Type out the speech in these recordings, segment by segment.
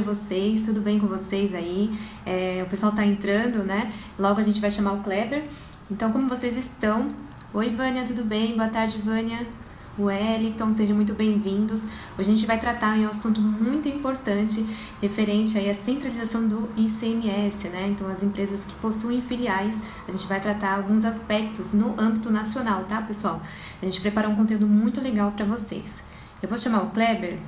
vocês, tudo bem com vocês aí? O pessoal tá entrando, né? Logo a gente vai chamar o Kleber. Então, como vocês estão? Oi, Vânia, tudo bem? Boa tarde, Vânia. Wellington, sejam muito bem-vindos. Hoje a gente vai tratar em um assunto muito importante referente aí à centralização do ICMS, né? Então, as empresas que possuem filiais, a gente vai tratar alguns aspectos no âmbito nacional, tá, pessoal? A gente preparou um conteúdo muito legal para vocês. Eu vou chamar o Kleber.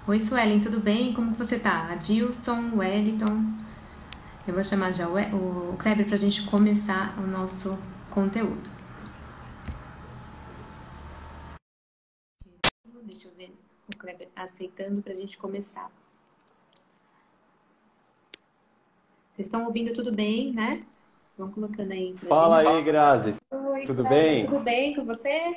Oi, Suelen, tudo bem? Como que você tá? Adilson, Wellington. Eu vou chamar já o Kleber para a gente começar o nosso conteúdo. Deixa eu ver o Kleber aceitando para a gente começar. Vocês estão ouvindo tudo bem, né? Vão colocando aí pra Fala gente. aí, Grazi. Oi, Tudo Kleber, bem? tudo bem com você?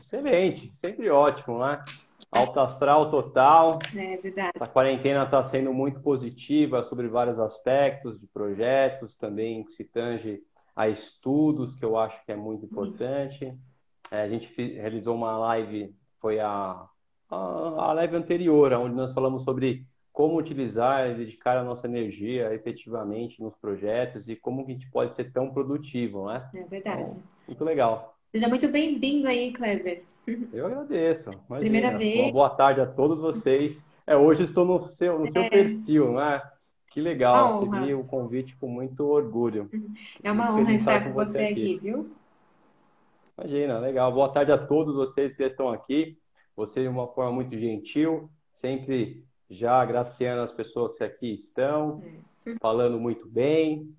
Excelente, sempre ótimo, né? Alto astral total. É verdade. Essa quarentena está sendo muito positiva sobre vários aspectos de projetos, também se tange a estudos, que eu acho que é muito importante. A gente realizou uma live, foi a live anterior, onde nós falamos sobre como utilizar e dedicar a nossa energia efetivamente nos projetos e como que a gente pode ser tão produtivo, né? É verdade. Então, muito legal. Seja muito bem-vindo aí, Kleber. Eu agradeço, Primeira imagina. Uma vez, boa tarde a todos vocês. Hoje estou no seu perfil, né? Que uma legal, recebi honra. o convite com muito orgulho. É Muito uma honra feliz de estar estar com com você você aqui, aqui. viu? Imagina, legal. Boa tarde a todos vocês que estão aqui. Você de uma forma muito gentil, sempre já agraciando as pessoas que aqui estão, falando muito bem.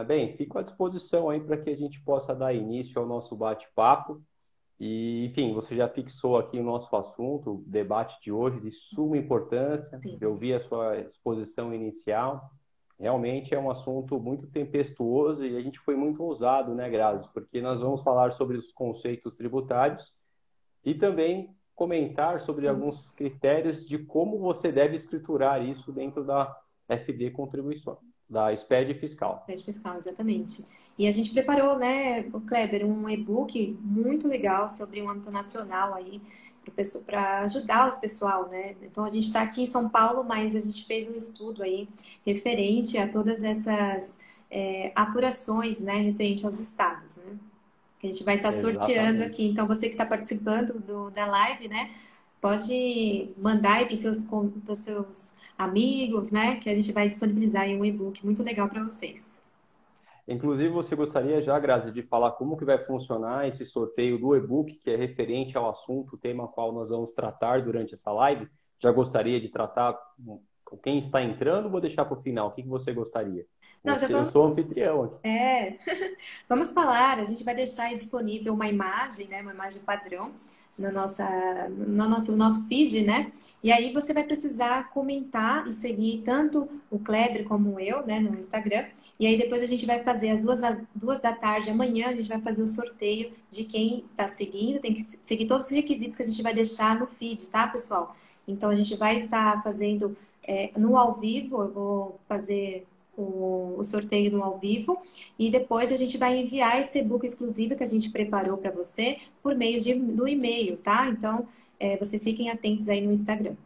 Bem, fico à disposição aí para que a gente possa dar início ao nosso bate-papo. E, enfim, você já fixou aqui o nosso assunto, o debate de hoje, de suma importância. Sim. Eu vi a sua exposição inicial. Realmente é um assunto muito tempestuoso e a gente foi muito ousado, né, Grazi? Porque nós vamos falar sobre os conceitos tributários e também comentar sobre alguns critérios de como você deve escriturar isso dentro da FD Contribuição, da SPED fiscal. Crédito fiscal, exatamente. E a gente preparou, né, o Kleber, um e-book muito legal sobre o âmbito nacional aí, para ajudar o pessoal, né? Então a gente está aqui em São Paulo, mas a gente fez um estudo aí referente a todas essas apurações, né, referente aos estados, né? Que a gente vai estar sorteando Exatamente. aqui. Então você que está participando da live, né? Pode mandar aí para os seus amigos, né? Que a gente vai disponibilizar aí um e-book muito legal para vocês. Inclusive, você gostaria já, Grazi, de falar como que vai funcionar esse sorteio do e-book, que é referente ao assunto, o tema qual nós vamos tratar durante essa live? Já gostaria de tratar com quem está entrando? Vou deixar para o final. O que que você gostaria? Não, já Eu vamos. sou anfitrião aqui. Vamos falar, a gente vai deixar aí disponível uma imagem, né, uma imagem padrão no nosso feed, né? E aí você vai precisar comentar e seguir tanto o Kleber como eu, né, no Instagram. E aí depois a gente vai fazer às 2 da tarde, amanhã, a gente vai fazer o sorteio de quem está seguindo. Tem que seguir todos os requisitos que a gente vai deixar no feed, tá, pessoal? Então a gente vai estar fazendo no ao vivo, eu vou fazer o sorteio no ao vivo e depois a gente vai enviar esse e-book exclusivo que a gente preparou para você por meio do e-mail, tá? Então, vocês fiquem atentos aí no Instagram.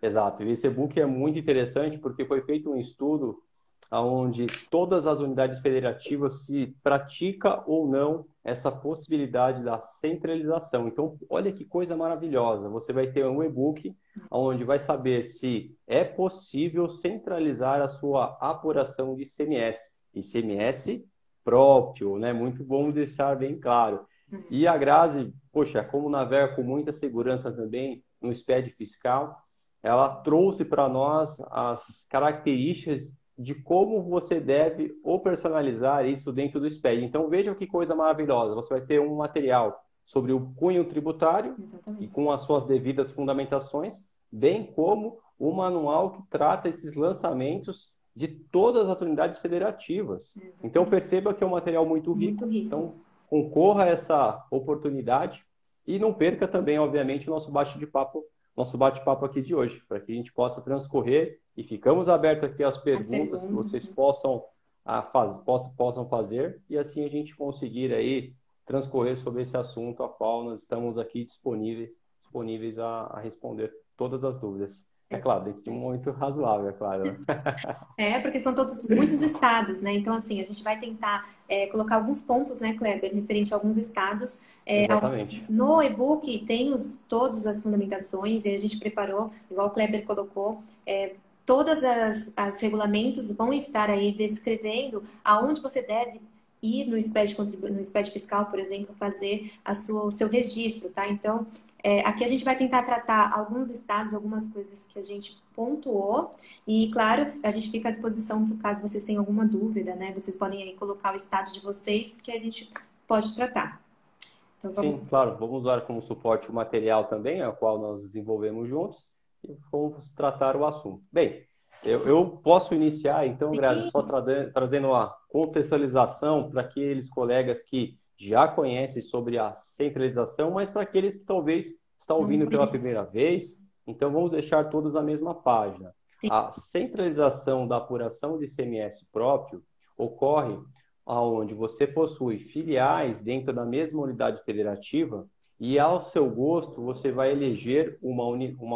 Exato. E esse e-book é muito interessante porque foi feito um estudo onde todas as unidades federativas se pratica ou não essa possibilidade da centralização. Então, olha que coisa maravilhosa. Você vai ter um e-book onde vai saber se é possível centralizar a sua apuração de ICMS. ICMS próprio, né? Muito bom deixar bem claro. E a Grazi, poxa, como navega com muita segurança também no SPED fiscal, ela trouxe para nós as características de como você deve operacionalizar isso dentro do SPED. Então, veja que coisa maravilhosa. Você vai ter um material sobre o cunho tributário e Exatamente. com as suas devidas fundamentações, bem como o manual que trata esses lançamentos de todas as unidades federativas. Então, Exatamente. perceba que é um material muito Muito rico. rico. Então, concorra a essa oportunidade e não perca também, obviamente, o nosso bate-papo aqui de hoje, para que a gente possa transcorrer e ficamos abertos aqui às As perguntas que perguntas, vocês né? possam fazer e assim a gente conseguir aí transcorrer sobre esse assunto a qual nós estamos aqui disponíveis a responder todas as dúvidas. É claro, dentro de um momento razoável, é claro. Porque são todos muitos estados, né? Então, assim, a gente vai tentar colocar alguns pontos, né, Kleber, referente a alguns estados. Exatamente. No e-book tem todas as fundamentações e a gente preparou, igual o Kleber colocou, todas as regulamentos vão estar aí descrevendo aonde você deve ir no no SPED fiscal, por exemplo, fazer o seu registro, tá? Então, aqui a gente vai tentar tratar alguns estados, algumas coisas que a gente pontuou e, claro, a gente fica à disposição por caso vocês tenham alguma dúvida, né? Vocês podem aí colocar o estado de vocês, porque a gente pode tratar. Então, vamos. Sim, claro, vamos usar como suporte o material também, ao qual nós desenvolvemos juntos, e vamos tratar o assunto. Bem, eu posso iniciar, então, Grazi, só Sim, trazendo uma contextualização para aqueles colegas que já conhecem sobre a centralização, mas para aqueles que talvez estão não ouvindo pela conheço. primeira vez, então vamos deixar todos na mesma página. Sim, A centralização da apuração de ICMS próprio ocorre onde você possui filiais dentro da mesma unidade federativa e, ao seu gosto, você vai eleger uma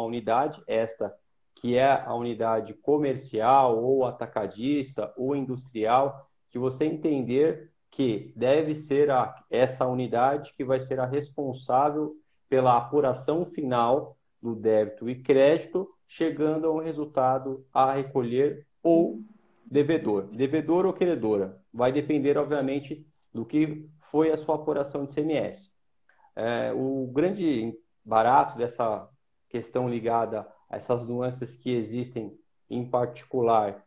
unidade, esta que é a unidade comercial ou atacadista ou industrial, que você entender que deve ser essa unidade que vai ser a responsável pela apuração final do débito e crédito, chegando a um resultado a recolher ou devedor ou credora. Vai depender, obviamente, do que foi a sua apuração de CMS. O grande barato dessa questão ligada a essas nuances que existem, em particular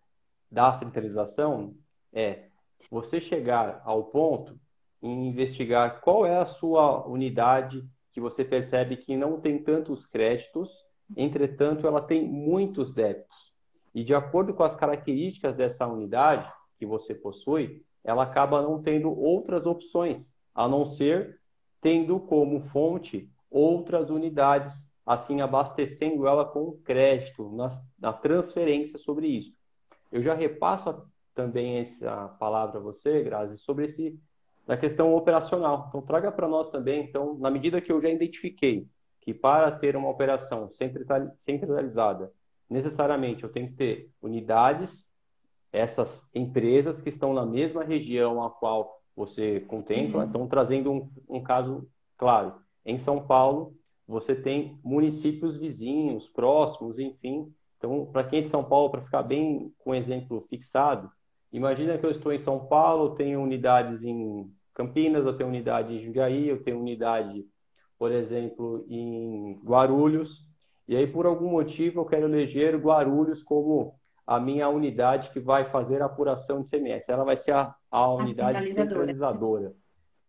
da centralização, é você chegar ao ponto em investigar qual é a sua unidade que você percebe que não tem tantos créditos, entretanto, ela tem muitos débitos. E de acordo com as características dessa unidade que você possui, ela acaba não tendo outras opções, a não ser tendo como fonte outras unidades, assim abastecendo ela com crédito na transferência sobre isso. Eu já repasso também essa palavra a você, Grazi, sobre na questão operacional. Então, traga para nós também, então, na medida que eu já identifiquei que para ter uma operação centralizada, necessariamente eu tenho que ter unidades, essas empresas que estão na mesma região a qual você contempla. sim. Então, trazendo um caso claro. Em São Paulo, você tem municípios vizinhos, próximos, enfim. Então, para quem é de São Paulo, para ficar bem com um exemplo fixado, imagina que eu estou em São Paulo, eu tenho unidades em Campinas, eu tenho unidade em Jundiaí, eu tenho unidade, por exemplo, em Guarulhos. E aí, por algum motivo, eu quero eleger Guarulhos como a minha unidade que vai fazer a apuração de CMS. Ela vai ser a A unidade centralizadora. centralizadora.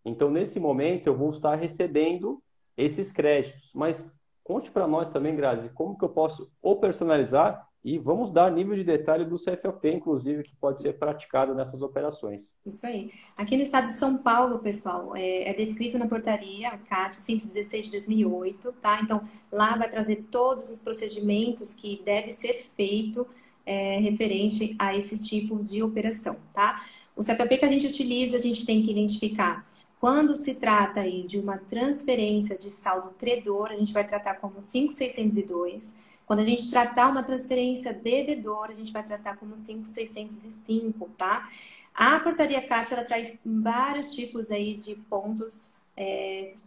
Então, nesse momento, eu vou estar recebendo esses créditos. Mas conte para nós também, Grazi, como que eu posso ou personalizar e vamos dar nível de detalhe do CFOP, inclusive, que pode ser praticado nessas operações. Isso aí. Aqui no estado de São Paulo, pessoal, é descrito na portaria CAT 116 de 2008, tá? Então, lá vai trazer todos os procedimentos que deve ser feito referente a esse tipo de operação, tá? O CPP que a gente utiliza, a gente tem que identificar quando se trata aí de uma transferência de saldo credor, a gente vai tratar como 5602. Quando a gente tratar uma transferência devedora, a gente vai tratar como 5605, tá? A portaria CAT, ela traz vários tipos aí de pontos,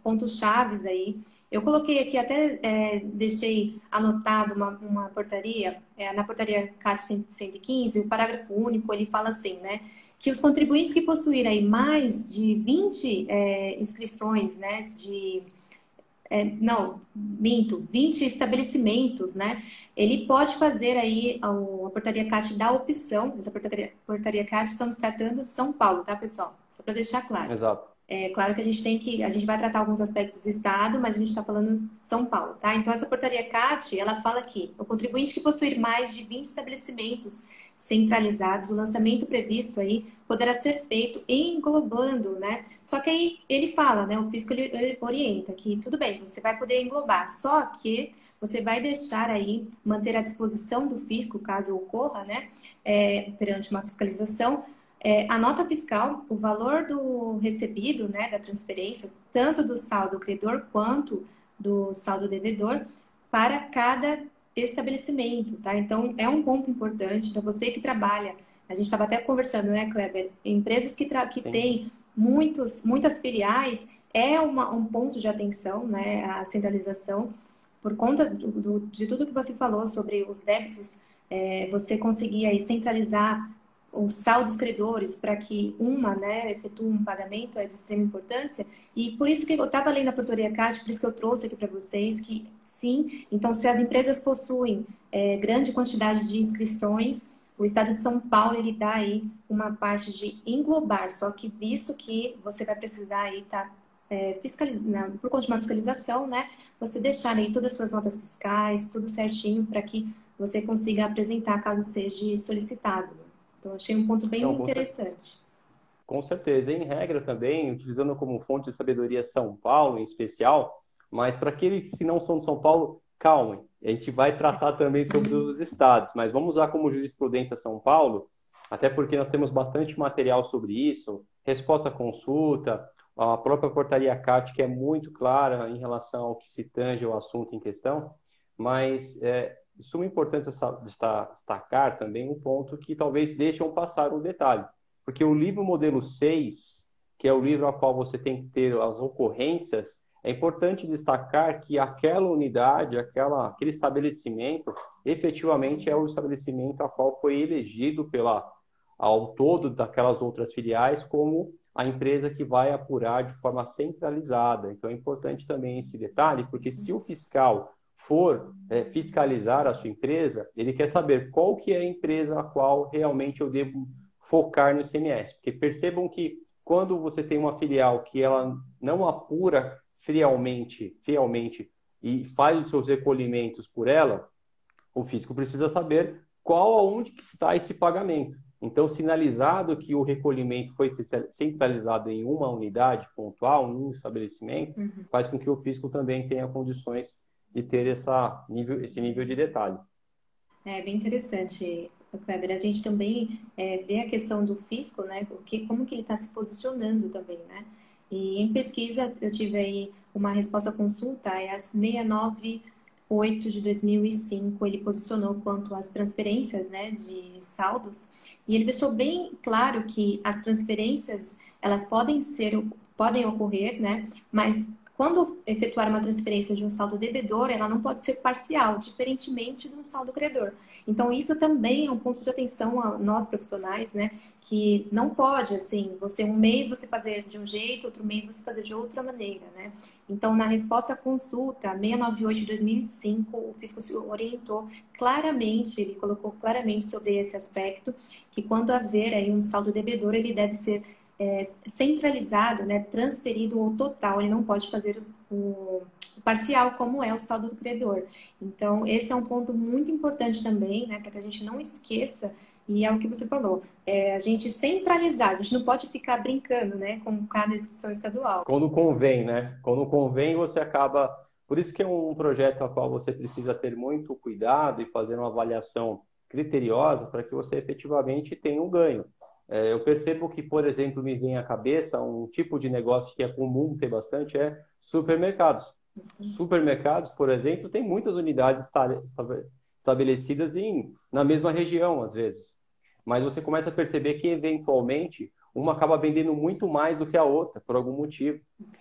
pontos chaves aí. Eu coloquei aqui, até deixei anotado uma portaria, na portaria CAT 115, o parágrafo único, ele fala assim, né? Que os contribuintes que possuírem aí mais de 20 inscrições, né, não, minto, 20 estabelecimentos, né? Ele pode fazer aí a portaria CAT da opção, essa portaria CAT estamos tratando de São Paulo, tá, pessoal? Só para deixar claro. Exato. É claro que a gente vai tratar alguns aspectos do Estado, mas a gente está falando São Paulo, tá? Então, essa portaria CAT, ela fala aqui, o contribuinte que possuir mais de 20 estabelecimentos centralizados, o lançamento previsto aí poderá ser feito englobando, né? Só que aí ele fala, né? O fisco ele orienta que tudo bem, você vai poder englobar, só que você vai deixar aí, manter à disposição do fisco, caso ocorra, né? Perante uma fiscalização, a nota fiscal, o valor do recebido, né, da transferência, tanto do saldo credor quanto do saldo devedor, para cada estabelecimento, tá? Então, é um ponto importante. Então, você que trabalha, a gente estava até conversando, né, Kleber? Empresas que Sim. têm muitas filiais, um ponto de atenção, né, a centralização, por conta de tudo que você falou sobre os débitos, você conseguir aí centralizar os saldos credores para que uma, né, efetue um pagamento é de extrema importância. E por isso que eu estava lendo a portaria CAT, por isso que eu trouxe aqui para vocês que sim, então se as empresas possuem grande quantidade de inscrições, o Estado de São Paulo ele dá aí uma parte de englobar, só que visto que você vai precisar aí estar fiscalizando, por conta de uma fiscalização, né, você deixar aí todas as suas notas fiscais, tudo certinho para que você consiga apresentar caso seja solicitado. Então, achei um ponto bem Não, interessante. com certeza. Em regra também, utilizando como fonte de sabedoria São Paulo, em especial, mas para aqueles que não são de São Paulo, calmem. A gente vai tratar também sobre os estados, mas vamos usar como jurisprudência São Paulo, até porque nós temos bastante material sobre isso, resposta à consulta, a própria portaria CAT, que é muito clara em relação ao que se tange ao assunto em questão, mas de suma importância destacar também um ponto que talvez deixam passar um detalhe. Porque o livro modelo 6, que é o livro a qual você tem que ter as ocorrências, é importante destacar que aquela unidade, aquele estabelecimento, efetivamente é o estabelecimento a qual foi elegido ao todo daquelas outras filiais como a empresa que vai apurar de forma centralizada. Então é importante também esse detalhe, porque se o fiscal for fiscalizar a sua empresa, ele quer saber qual que é a empresa a qual realmente eu devo focar no ICMS. Porque percebam que quando você tem uma filial que ela não apura fielmente e faz os seus recolhimentos por ela, o fisco precisa saber aonde que está esse pagamento. Então, sinalizado que o recolhimento foi centralizado em uma unidade pontual, em um estabelecimento, faz com que o fisco também tenha condições de ter esse nível de detalhe. É bem interessante, Kleber. A gente também vê a questão do fisco, né? Como que ele está se posicionando também, né? E em pesquisa eu tive aí uma resposta à consulta, é a 698 de 2005, ele posicionou quanto às transferências, né, de saldos, e ele deixou bem claro que as transferências, elas podem ocorrer, né, mas quando efetuar uma transferência de um saldo devedor, ela não pode ser parcial, diferentemente de um saldo credor. Então, isso também é um ponto de atenção a nós profissionais, né? Que não pode, assim, um mês você fazer de um jeito, outro mês você fazer de outra maneira, né? Então, na resposta à consulta 698 de 2005, o fisco se orientou claramente, ele colocou claramente sobre esse aspecto, que quando haver aí um saldo devedor, ele deve ser centralizado, né, transferido o total, ele não pode fazer o parcial, como é o saldo do credor. Então, esse é um ponto muito importante também, né, para que a gente não esqueça, e é o que você falou, a gente centralizar, a gente não pode ficar brincando, né, com cada instituição estadual. Quando convém, né? Quando convém, você acaba. Por isso que é um projeto a qual você precisa ter muito cuidado e fazer uma avaliação criteriosa para que você efetivamente tenha um ganho. Eu percebo que, por exemplo, me vem à cabeça um tipo de negócio que é comum ter bastante, é supermercados. Supermercados, por exemplo, tem muitas unidades estabelecidas na mesma região, às vezes. Mas você começa a perceber que, eventualmente, uma acaba vendendo muito mais do que a outra, por algum motivo.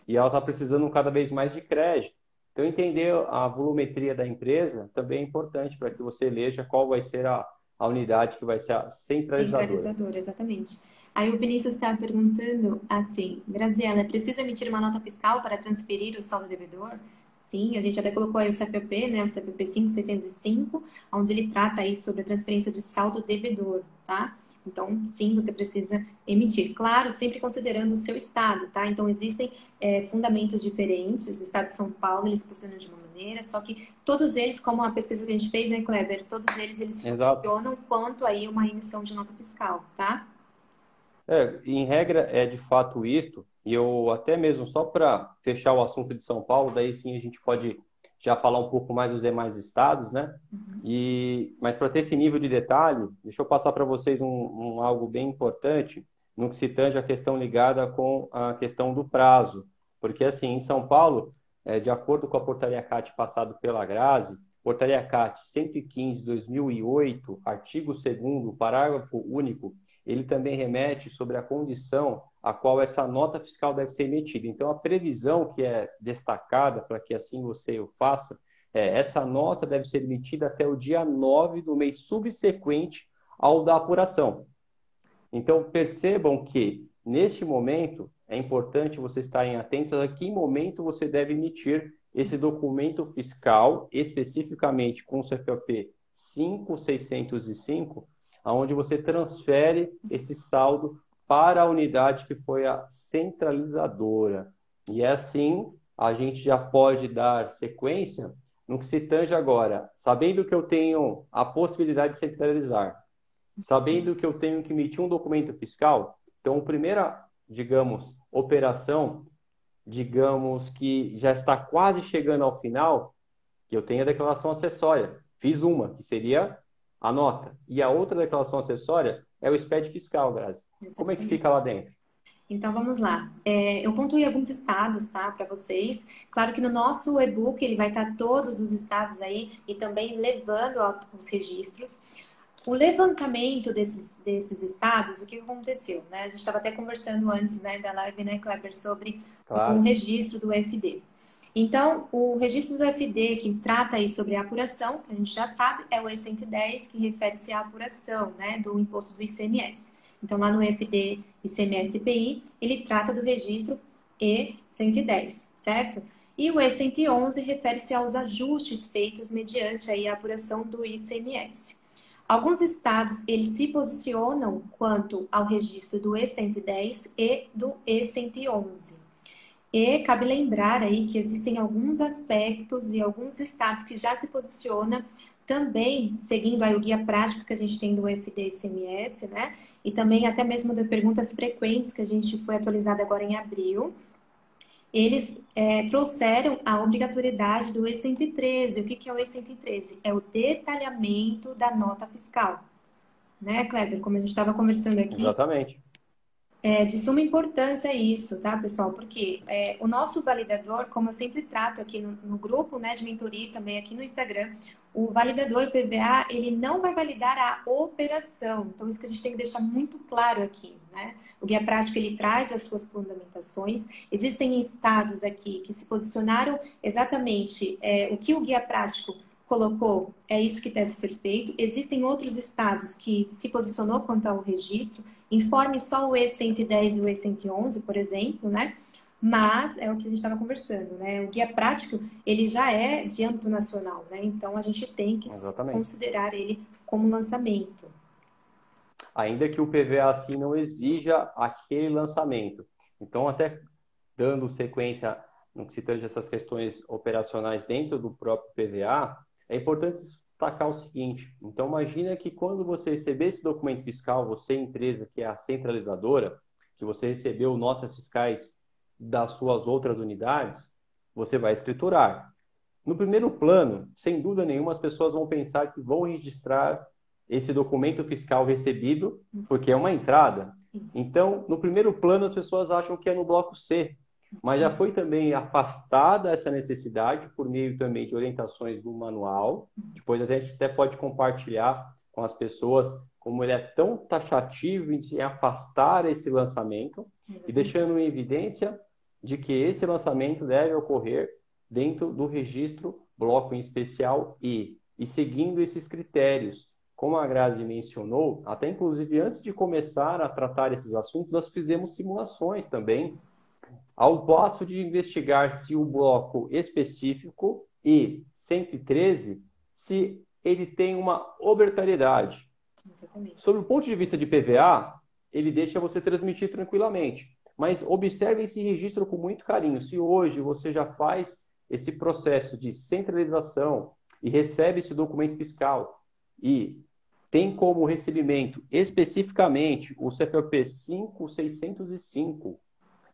E ela está precisando cada vez mais de crédito. Então, entender a volumetria da empresa também é importante para que você eleja qual vai ser a unidade que vai ser a centralizadora. Centralizadora, exatamente. Aí o Vinícius está perguntando assim, Graziela, é preciso emitir uma nota fiscal para transferir o saldo devedor? Sim, a gente até colocou aí o CPP, né, o CPP 5605, onde ele trata aí sobre a transferência de saldo devedor, tá? Então, sim, você precisa emitir. Claro, sempre considerando o seu estado, tá? Então, existem fundamentos diferentes. O estado de São Paulo, eles funcionam de uma maneira, só que todos eles, como a pesquisa que a gente fez, né, Kleber? Todos eles Exato. funcionam quanto aí uma emissão de nota fiscal, tá? Em regra, é de fato isto, e eu até mesmo só para fechar o assunto de São Paulo, daí sim a gente pode já falar um pouco mais dos demais estados, né? Mas para ter esse nível de detalhe, deixa eu passar para vocês algo bem importante no que se tange a questão ligada com a questão do prazo. Porque, assim, em São Paulo, de acordo com a portaria CAT passado pela Grazi, Portaria CAT 115/2008, artigo 2º, parágrafo único, ele também remete sobre a condição a qual essa nota fiscal deve ser emitida. Então, a previsão que é destacada para que assim você o faça, essa nota deve ser emitida até o dia 9 do mês subsequente ao da apuração. Então, percebam que, neste momento, é importante vocês estarem atentos a que momento você deve emitir esse documento fiscal, especificamente com o CFOP 5605, onde você transfere esse saldo para a unidade que foi a centralizadora. E assim, a gente já pode dar sequência no que se tange agora, sabendo que eu tenho a possibilidade de centralizar, sabendo que eu tenho que emitir um documento fiscal. Então, a primeira, digamos, operação, digamos que já está quase chegando ao final, que eu tenho a declaração acessória. Fiz uma, que seria a nota. E a outra declaração acessória é o SPED fiscal, Grazi. Como é que fica lá dentro? Então, vamos lá. Eu pontuei alguns estados, tá, para vocês. Claro que no nosso e-book ele vai estar todos os estados aí e também levando os registros. O levantamento desses estados, o que aconteceu, né? A gente estava até conversando antes, né, da live, né, Kleber, sobre o registro do FD. Então, o registro do FD, que trata aí sobre a apuração, que a gente já sabe, é o E110, que refere-se à apuração, né, do imposto do ICMS. Então, lá no FD ICMS IPI, ele trata do registro E110, certo? E o E111 refere-se aos ajustes feitos mediante aí a apuração do ICMS. Alguns estados, eles se posicionam quanto ao registro do E110 e do E111. E cabe lembrar aí que existem alguns aspectos e alguns estados que já se posicionam também, seguindo aí o guia prático que a gente tem do FD-ICMS, né? E também até mesmo de perguntas frequentes que a gente foi atualizada agora em abril. Eles trouxeram a obrigatoriedade do E113. O que é o E113? É o detalhamento da nota fiscal. Né, Kleber? Como a gente estava conversando aqui. Exatamente. É de suma importância isso, tá, pessoal? Porque o nosso validador, como eu sempre trato aqui no grupo, né, de mentoria e também aqui no Instagram, o validador PVA, ele não vai validar a operação. Então, isso que a gente tem que deixar muito claro aqui, né? O guia prático, ele traz as suas fundamentações. Existem estados aqui que se posicionaram exatamente o que o guia prático colocou, é isso que deve ser feito. Existem outros estados que se posicionou quanto ao registro. Informe só o E110 e o E111, por exemplo, né? Mas é o que a gente estava conversando, né? O guia prático, ele já é de âmbito nacional, né? Então, a gente tem que considerar ele como lançamento. Ainda que o PVA assim não exija aquele lançamento. Então, até dando sequência no que se tange essas questões operacionais dentro do próprio PVA, é importante destacar o seguinte. Então, imagina que quando você receber esse documento fiscal, você, empresa que é a centralizadora, que você recebeu notas fiscais das suas outras unidades, você vai escriturar. No primeiro plano, sem dúvida nenhuma, as pessoas vão pensar que vão registrar esse documento fiscal recebido, porque é uma entrada. Então, no primeiro plano, as pessoas acham que é no bloco C, mas já foi também afastada essa necessidade por meio também de orientações do manual. Depois a gente até pode compartilhar com as pessoas como ele é tão taxativo em afastar esse lançamento e deixando em evidência de que esse lançamento deve ocorrer dentro do registro bloco em especial e seguindo esses critérios. Como a Grazi mencionou, até inclusive antes de começar a tratar esses assuntos, nós fizemos simulações também, ao passo de investigar se o bloco específico e 113, se ele tem uma obrigatoriedade. Exatamente. Sob o ponto de vista de PVA, ele deixa você transmitir tranquilamente. Mas observe esse registro com muito carinho. Se hoje você já faz esse processo de centralização e recebe esse documento fiscal e tem como recebimento especificamente o CFOP 5605,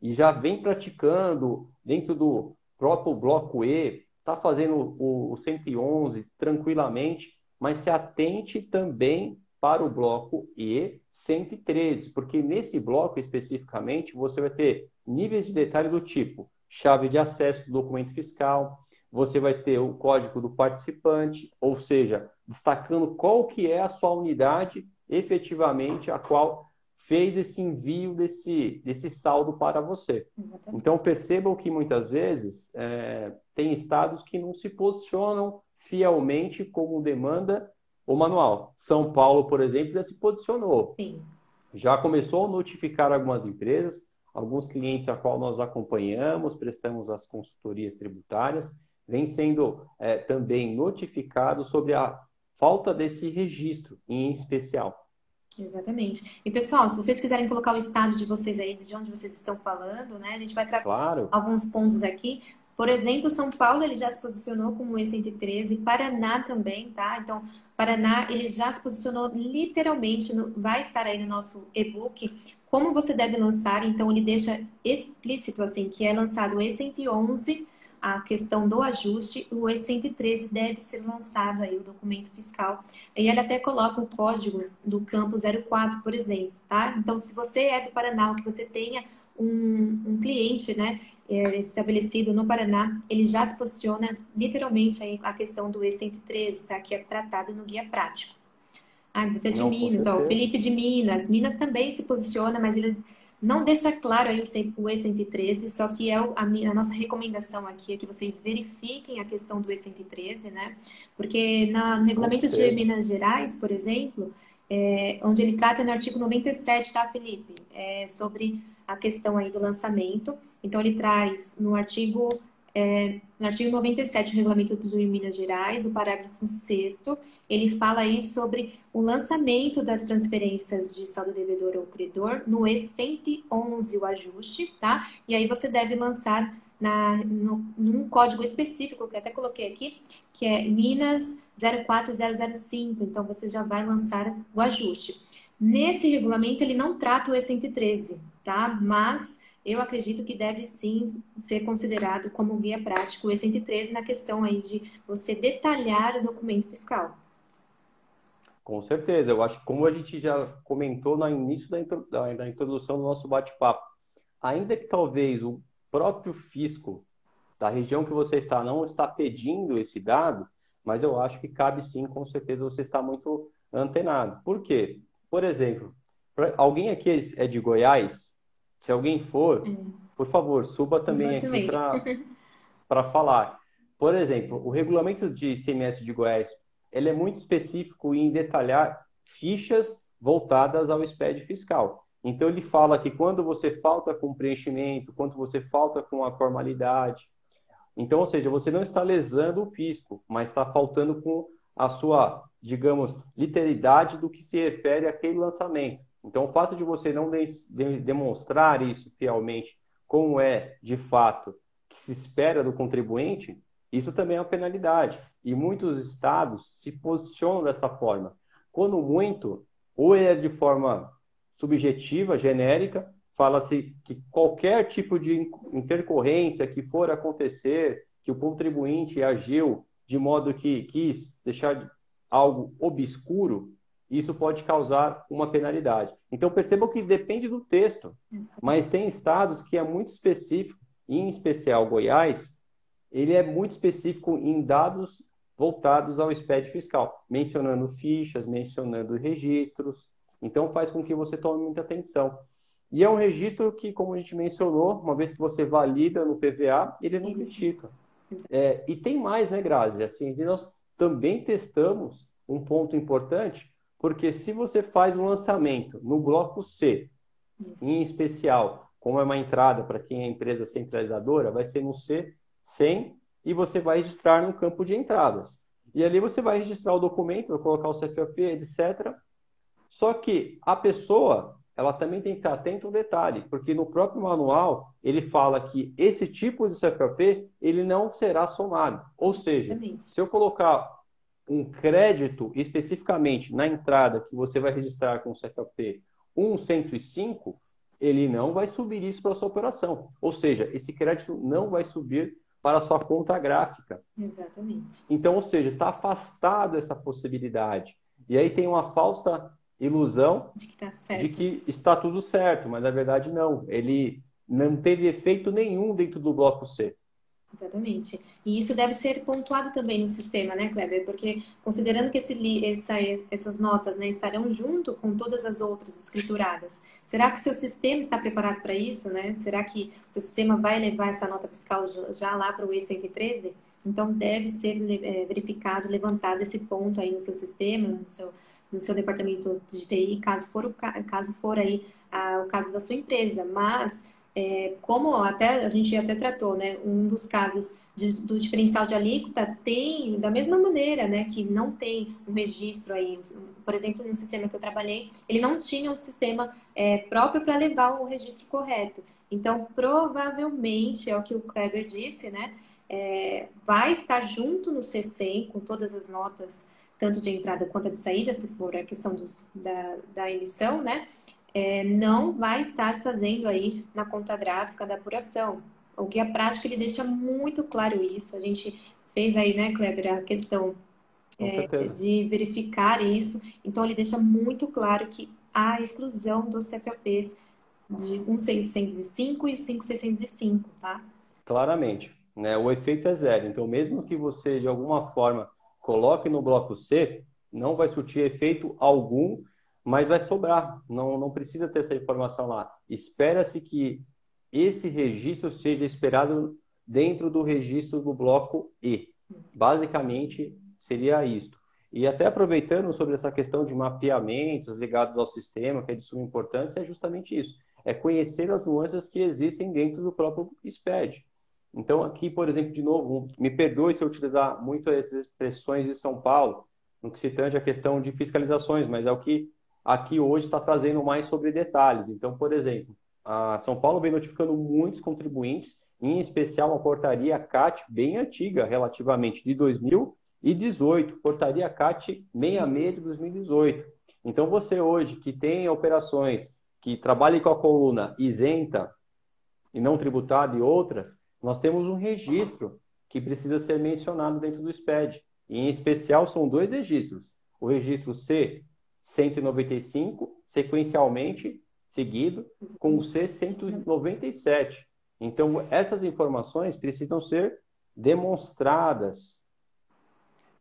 e já vem praticando dentro do próprio bloco E, está fazendo o 111 tranquilamente, mas se atente também para o bloco E 113, porque nesse bloco especificamente você vai ter níveis de detalhe do tipo chave de acesso do documento fiscal, você vai ter o código do participante, ou seja, destacando qual que é a sua unidade efetivamente a qual fez esse envio desse saldo para você. Exatamente. Então, percebam que muitas vezes tem estados que não se posicionam fielmente como demanda ou manual. São Paulo, por exemplo, já se posicionou. Sim. Já começou a notificar algumas empresas, alguns clientes a qual nós acompanhamos, prestamos as consultorias tributárias, vem sendo também notificado sobre a falta desse registro em especial. Exatamente. E pessoal, se vocês quiserem colocar o estado de vocês aí, de onde vocês estão falando, né? A gente vai tratar Claro. alguns pontos aqui. Por exemplo, São Paulo, ele já se posicionou como E113, Paraná também, tá? Então, Paraná, ele já se posicionou literalmente, vai estar aí no nosso e-book, como você deve lançar. Então, ele deixa explícito, assim, que é lançado o E111, a questão do ajuste, o E113 deve ser lançado aí, o documento fiscal. E ele até coloca o código do campo 04, por exemplo, tá? Então, se você é do Paraná, ou que você tenha um cliente, né, estabelecido no Paraná, ele já se posiciona literalmente aí a questão do E113, tá? Que é tratado no guia prático. Ah, você é de Não, com Minas, ó, o certeza. Felipe de Minas. Minas também se posiciona, mas ele não deixa claro aí o E113, só que a nossa recomendação aqui é que vocês verifiquem a questão do E113, né? Porque no Com regulamento de certeza. Minas Gerais, por exemplo, onde ele trata no artigo 97, tá, Felipe? Sobre a questão aí do lançamento. Então, ele traz no artigo 97 do regulamento do Minas Gerais, o parágrafo 6º, ele fala aí sobre o lançamento das transferências de saldo devedor ou credor no E111, o ajuste, tá? E aí você deve lançar num código específico, que eu até coloquei aqui, que é Minas 04005. Então, você já vai lançar o ajuste. Nesse regulamento, ele não trata o E113, tá? Mas eu acredito que deve sim ser considerado como guia prático o E113 na questão aí de você detalhar o documento fiscal. Com certeza. Eu acho que como a gente já comentou no início da introdução do nosso bate-papo, ainda que talvez o próprio fisco da região que você está não está pedindo esse dado, mas eu acho que cabe sim, com certeza você está muito antenado. Por quê? Por exemplo, alguém aqui é de Goiás? Se alguém for, por favor, suba também Eu aqui também. para falar. Por exemplo, o regulamento de ICMS de Goiás, ele é muito específico em detalhar fichas voltadas ao SPED fiscal. Então, ele fala que quando você falta com o preenchimento, quando você falta com a formalidade, então, ou seja, você não está lesando o fisco, mas está faltando com a sua, digamos, literalidade do que se refere àquele lançamento. Então, o fato de você não demonstrar isso fielmente, como é de fato que se espera do contribuinte, isso também é uma penalidade. E muitos estados se posicionam dessa forma. Quando muito, ou é de forma subjetiva, genérica, fala-se que qualquer tipo de intercorrência que for acontecer, que o contribuinte agiu de modo que quis deixar algo obscuro, isso pode causar uma penalidade. Então, percebam que depende do texto, mas tem estados que é muito específico, em especial Goiás, ele é muito específico em dados voltados ao SPED fiscal, mencionando fichas, mencionando registros. Então, faz com que você tome muita atenção. E é um registro que, como a gente mencionou, uma vez que você valida no PVA, ele não critica. E tem mais, né, Grazi? Assim, nós também testamos um ponto importante, porque se você faz um lançamento no bloco C, em especial, como é uma entrada para quem é empresa centralizadora, vai ser no C100 e você vai registrar no campo de entradas. E ali você vai registrar o documento, vai colocar o CFOP, etc. Só que a pessoa, ela também tem que estar atenta a um detalhe, porque no próprio manual ele fala que esse tipo de CFOP ele não será somado. Ou seja, se eu colocar um crédito especificamente na entrada que você vai registrar com o CFOP 105, ele não vai subir isso para a sua operação. Ou seja, esse crédito não vai subir para a sua conta gráfica. Exatamente. Então, ou seja, está afastado essa possibilidade. E aí tem uma falsa ilusão de que está tudo certo, mas na verdade não. Ele não teve efeito nenhum dentro do bloco C. Exatamente. E isso deve ser pontuado também no sistema, né, Kleber? Porque considerando que essas notas, né, estarão junto com todas as outras escrituradas, será que seu sistema está preparado para isso, né? Será que o seu sistema vai levar essa nota fiscal já lá para o E113? Então deve ser verificado, levantado esse ponto aí no seu sistema, no seu departamento de TI, caso for aí o caso da sua empresa. Mas como até a gente até tratou, né, um dos casos do diferencial de alíquota tem da mesma maneira, né, que não tem um registro aí, por exemplo, no sistema que eu trabalhei, ele não tinha um sistema próprio para levar o registro correto. Então, provavelmente, é o que o Kleber disse, né, vai estar junto no C100 com todas as notas, tanto de entrada quanto de saída, se for a questão da emissão, né? Não vai estar fazendo aí na conta gráfica da apuração. O guia prático ele deixa muito claro isso. A gente fez aí, né, Kleber, a questão Com certeza. de verificar isso. Então ele deixa muito claro que há exclusão dos CFAPs de 1.605 e 5.605, tá? Claramente, né? O efeito é zero. Então, mesmo que você, de alguma forma, coloque no bloco C, não vai surtir efeito algum, mas vai sobrar. Não precisa ter essa informação lá. Espera-se que esse registro seja esperado dentro do registro do bloco E. Basicamente, seria isto. E até aproveitando sobre essa questão de mapeamentos ligados ao sistema, que é de suma importância, é justamente isso. É conhecer as nuances que existem dentro do próprio SPED. Então, aqui, por exemplo, de novo, me perdoe se eu utilizar muito as expressões de São Paulo, no que se tange a questão de fiscalizações, mas é o que aqui hoje está trazendo mais sobre detalhes. Então, por exemplo, a São Paulo vem notificando muitos contribuintes, em especial uma portaria CAT bem antiga, relativamente, de 2018, portaria CAT 66 de 2018. Então, você hoje que tem operações que trabalhe com a coluna isenta e não tributada e outras, nós temos um registro que precisa ser mencionado dentro do SPED. E, em especial, são dois registros. O registro C-195, sequencialmente seguido, com o C-197. Então, essas informações precisam ser demonstradas.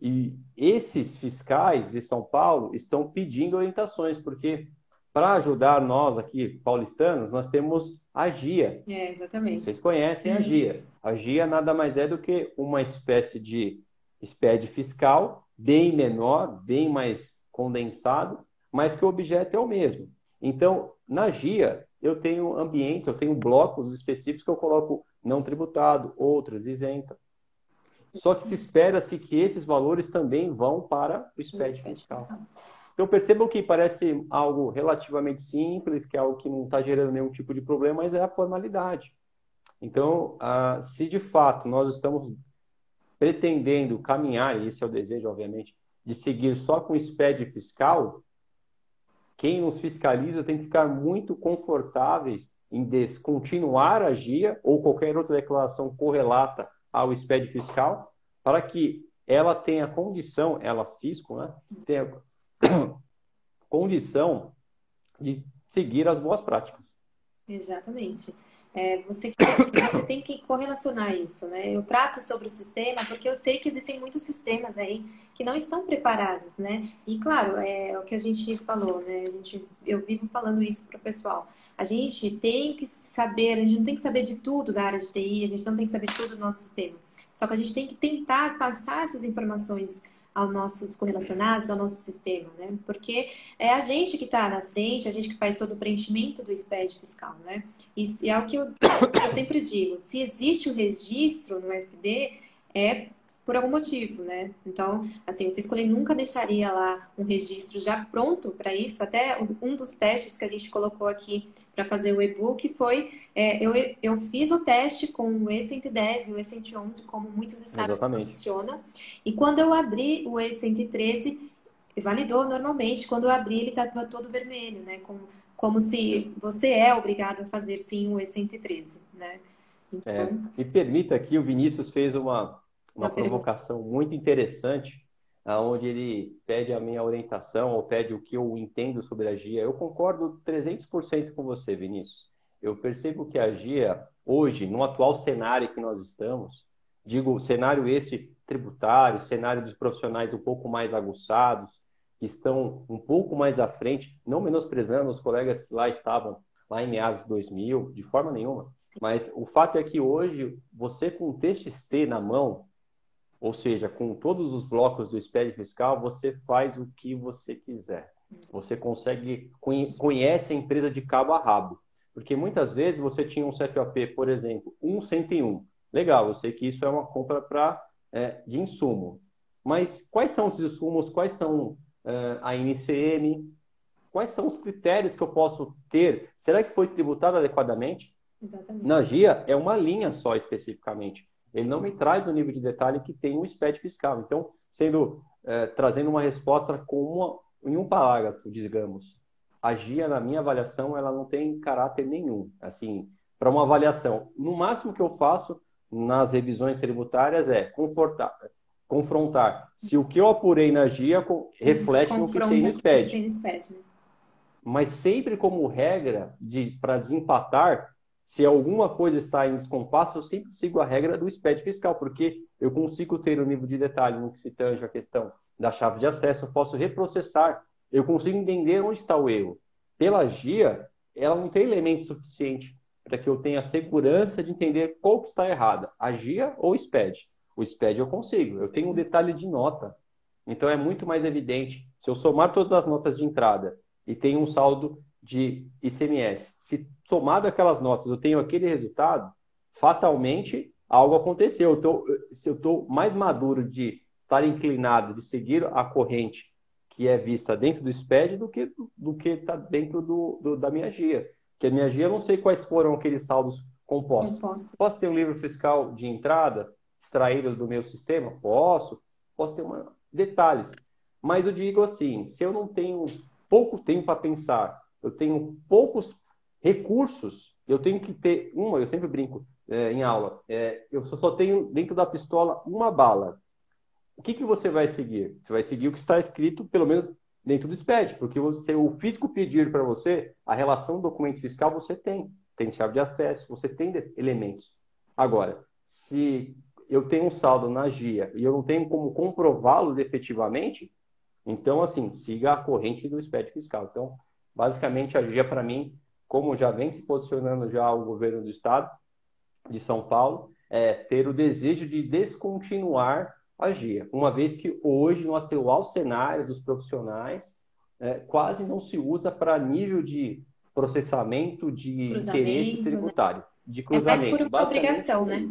E esses fiscais de São Paulo estão pedindo orientações, porque para ajudar nós aqui, paulistanos, nós temos a GIA. Vocês Exatamente. conhecem a GIA. A GIA nada mais é do que uma espécie de SPED fiscal, bem menor, bem mais condensado, mas que o objeto é o mesmo. Então, na GIA, eu tenho ambientes, eu tenho blocos específicos que eu coloco não tributado, outros isenta. Só que se espera-se que esses valores também vão para o SPED fiscal. Então, percebam que parece algo relativamente simples, que é algo que não está gerando nenhum tipo de problema, mas é a formalidade. Então, se de fato nós estamos pretendendo caminhar, e esse é o desejo, obviamente, de seguir só com o SPED fiscal, quem nos fiscaliza tem que ficar muito confortáveis em descontinuar a GIA ou qualquer outra declaração correlata ao SPED fiscal, para que ela tenha condição, ela fisco, né, tenha condição de seguir as boas práticas. Exatamente. Você tem que correlacionar isso, né? Eu trato sobre o sistema porque eu sei que existem muitos sistemas aí que não estão preparados, né? E claro, é o que a gente falou, né? Eu vivo falando isso para o pessoal. A gente tem que saber, a gente não tem que saber de tudo da área de TI, a gente não tem que saber de tudo do nosso sistema. Só que a gente tem que tentar passar essas informações aos nossos correlacionados, ao nosso sistema, né? Porque é a gente que está na frente, a gente que faz todo o preenchimento do SPED fiscal, né? E é o que eu sempre digo, se existe o registro no FD, é por algum motivo, né? Então, assim, o Fisco ele nunca deixaria lá um registro já pronto para isso. Até um dos testes que a gente colocou aqui para fazer o e-book foi, eu fiz o teste com o E110 e o E111, como muitos estados Exatamente. funcionam, e quando eu abri o E113, validou normalmente. Quando eu abri, ele estava todo vermelho, né? Como se você é obrigado a fazer sim o E113, né? Então, Me permita aqui, o Vinícius fez uma pergunta. provocação muito interessante, onde ele pede a minha orientação, ou pede o que eu entendo sobre a GIA. Eu concordo 300% com você, Vinícius. Eu percebo que a GIA, hoje, no atual cenário que nós estamos, Digo, cenário esse tributário, cenário dos profissionais um pouco mais aguçados, que estão um pouco mais à frente, não menosprezando os colegas que lá estavam, lá em meados de 2000, de forma nenhuma. Mas o fato é que hoje, você com o TXT na mão, ou seja, com todos os blocos do SPED fiscal, você faz o que você quiser. Você consegue, conhece a empresa de cabo a rabo. Porque muitas vezes você tinha um CFOP, por exemplo, 101. Legal, eu sei que isso é uma compra de insumo. Mas quais são os insumos? Quais são a NCM? Quais são os critérios que eu posso ter? Será que foi tributado adequadamente? Exatamente. Na GIA é uma linha só especificamente. Ele não me traz no nível de detalhe que tem um SPED fiscal. Então, trazendo uma resposta em um parágrafo, digamos. A GIA, na minha avaliação, ela não tem caráter nenhum, assim, para uma avaliação. No máximo que eu faço nas revisões tributárias é confrontar se o que eu apurei na GIA reflete no que tem no SPED. Né? Mas sempre como regra, para desempatar, se alguma coisa está em descompasso, eu sempre sigo a regra do SPED fiscal, porque eu consigo ter um nível de detalhe no que se tange a questão da chave de acesso, eu posso reprocessar, eu consigo entender onde está o erro. Pela GIA, ela não tem elemento suficiente para que eu tenha segurança de entender qual que está errada, a GIA ou o SPED. O SPED eu consigo, eu tenho um detalhe de nota, então é muito mais evidente. Se eu somar todas as notas de entrada e tenho um saldo de ICMS, se somado aquelas notas eu tenho aquele resultado, fatalmente algo aconteceu. Então, se eu estou mais maduro de estar inclinado, de seguir a corrente que é vista dentro do SPED do que está dentro da minha GIA. Porque a minha GIA eu não sei quais foram aqueles saldos compostos. Posso ter um livro fiscal de entrada extraído do meu sistema? Posso ter detalhes. Mas eu digo assim, se eu não tenho pouco tempo para pensar, eu tenho poucos recursos, eu tenho que ter eu sempre brinco em aula, eu só tenho dentro da pistola uma bala. O que você vai seguir? Você vai seguir o que está escrito, pelo menos dentro do SPED, porque o fisco pedir para você a relação do documento fiscal, você tem chave de acesso, você tem elementos. Agora, se eu tenho um saldo na GIA e eu não tenho como comprová-lo efetivamente, então, assim, siga a corrente do SPED fiscal. Então, basicamente, a GIA, para mim, como já vem se posicionando já o governo do Estado de São Paulo, é ter o desejo de descontinuar a GIA, uma vez que hoje, no atual cenário dos profissionais, quase não se usa para nível de processamento de interesse tributário, né? de cruzamento. É mais por uma obrigação, né?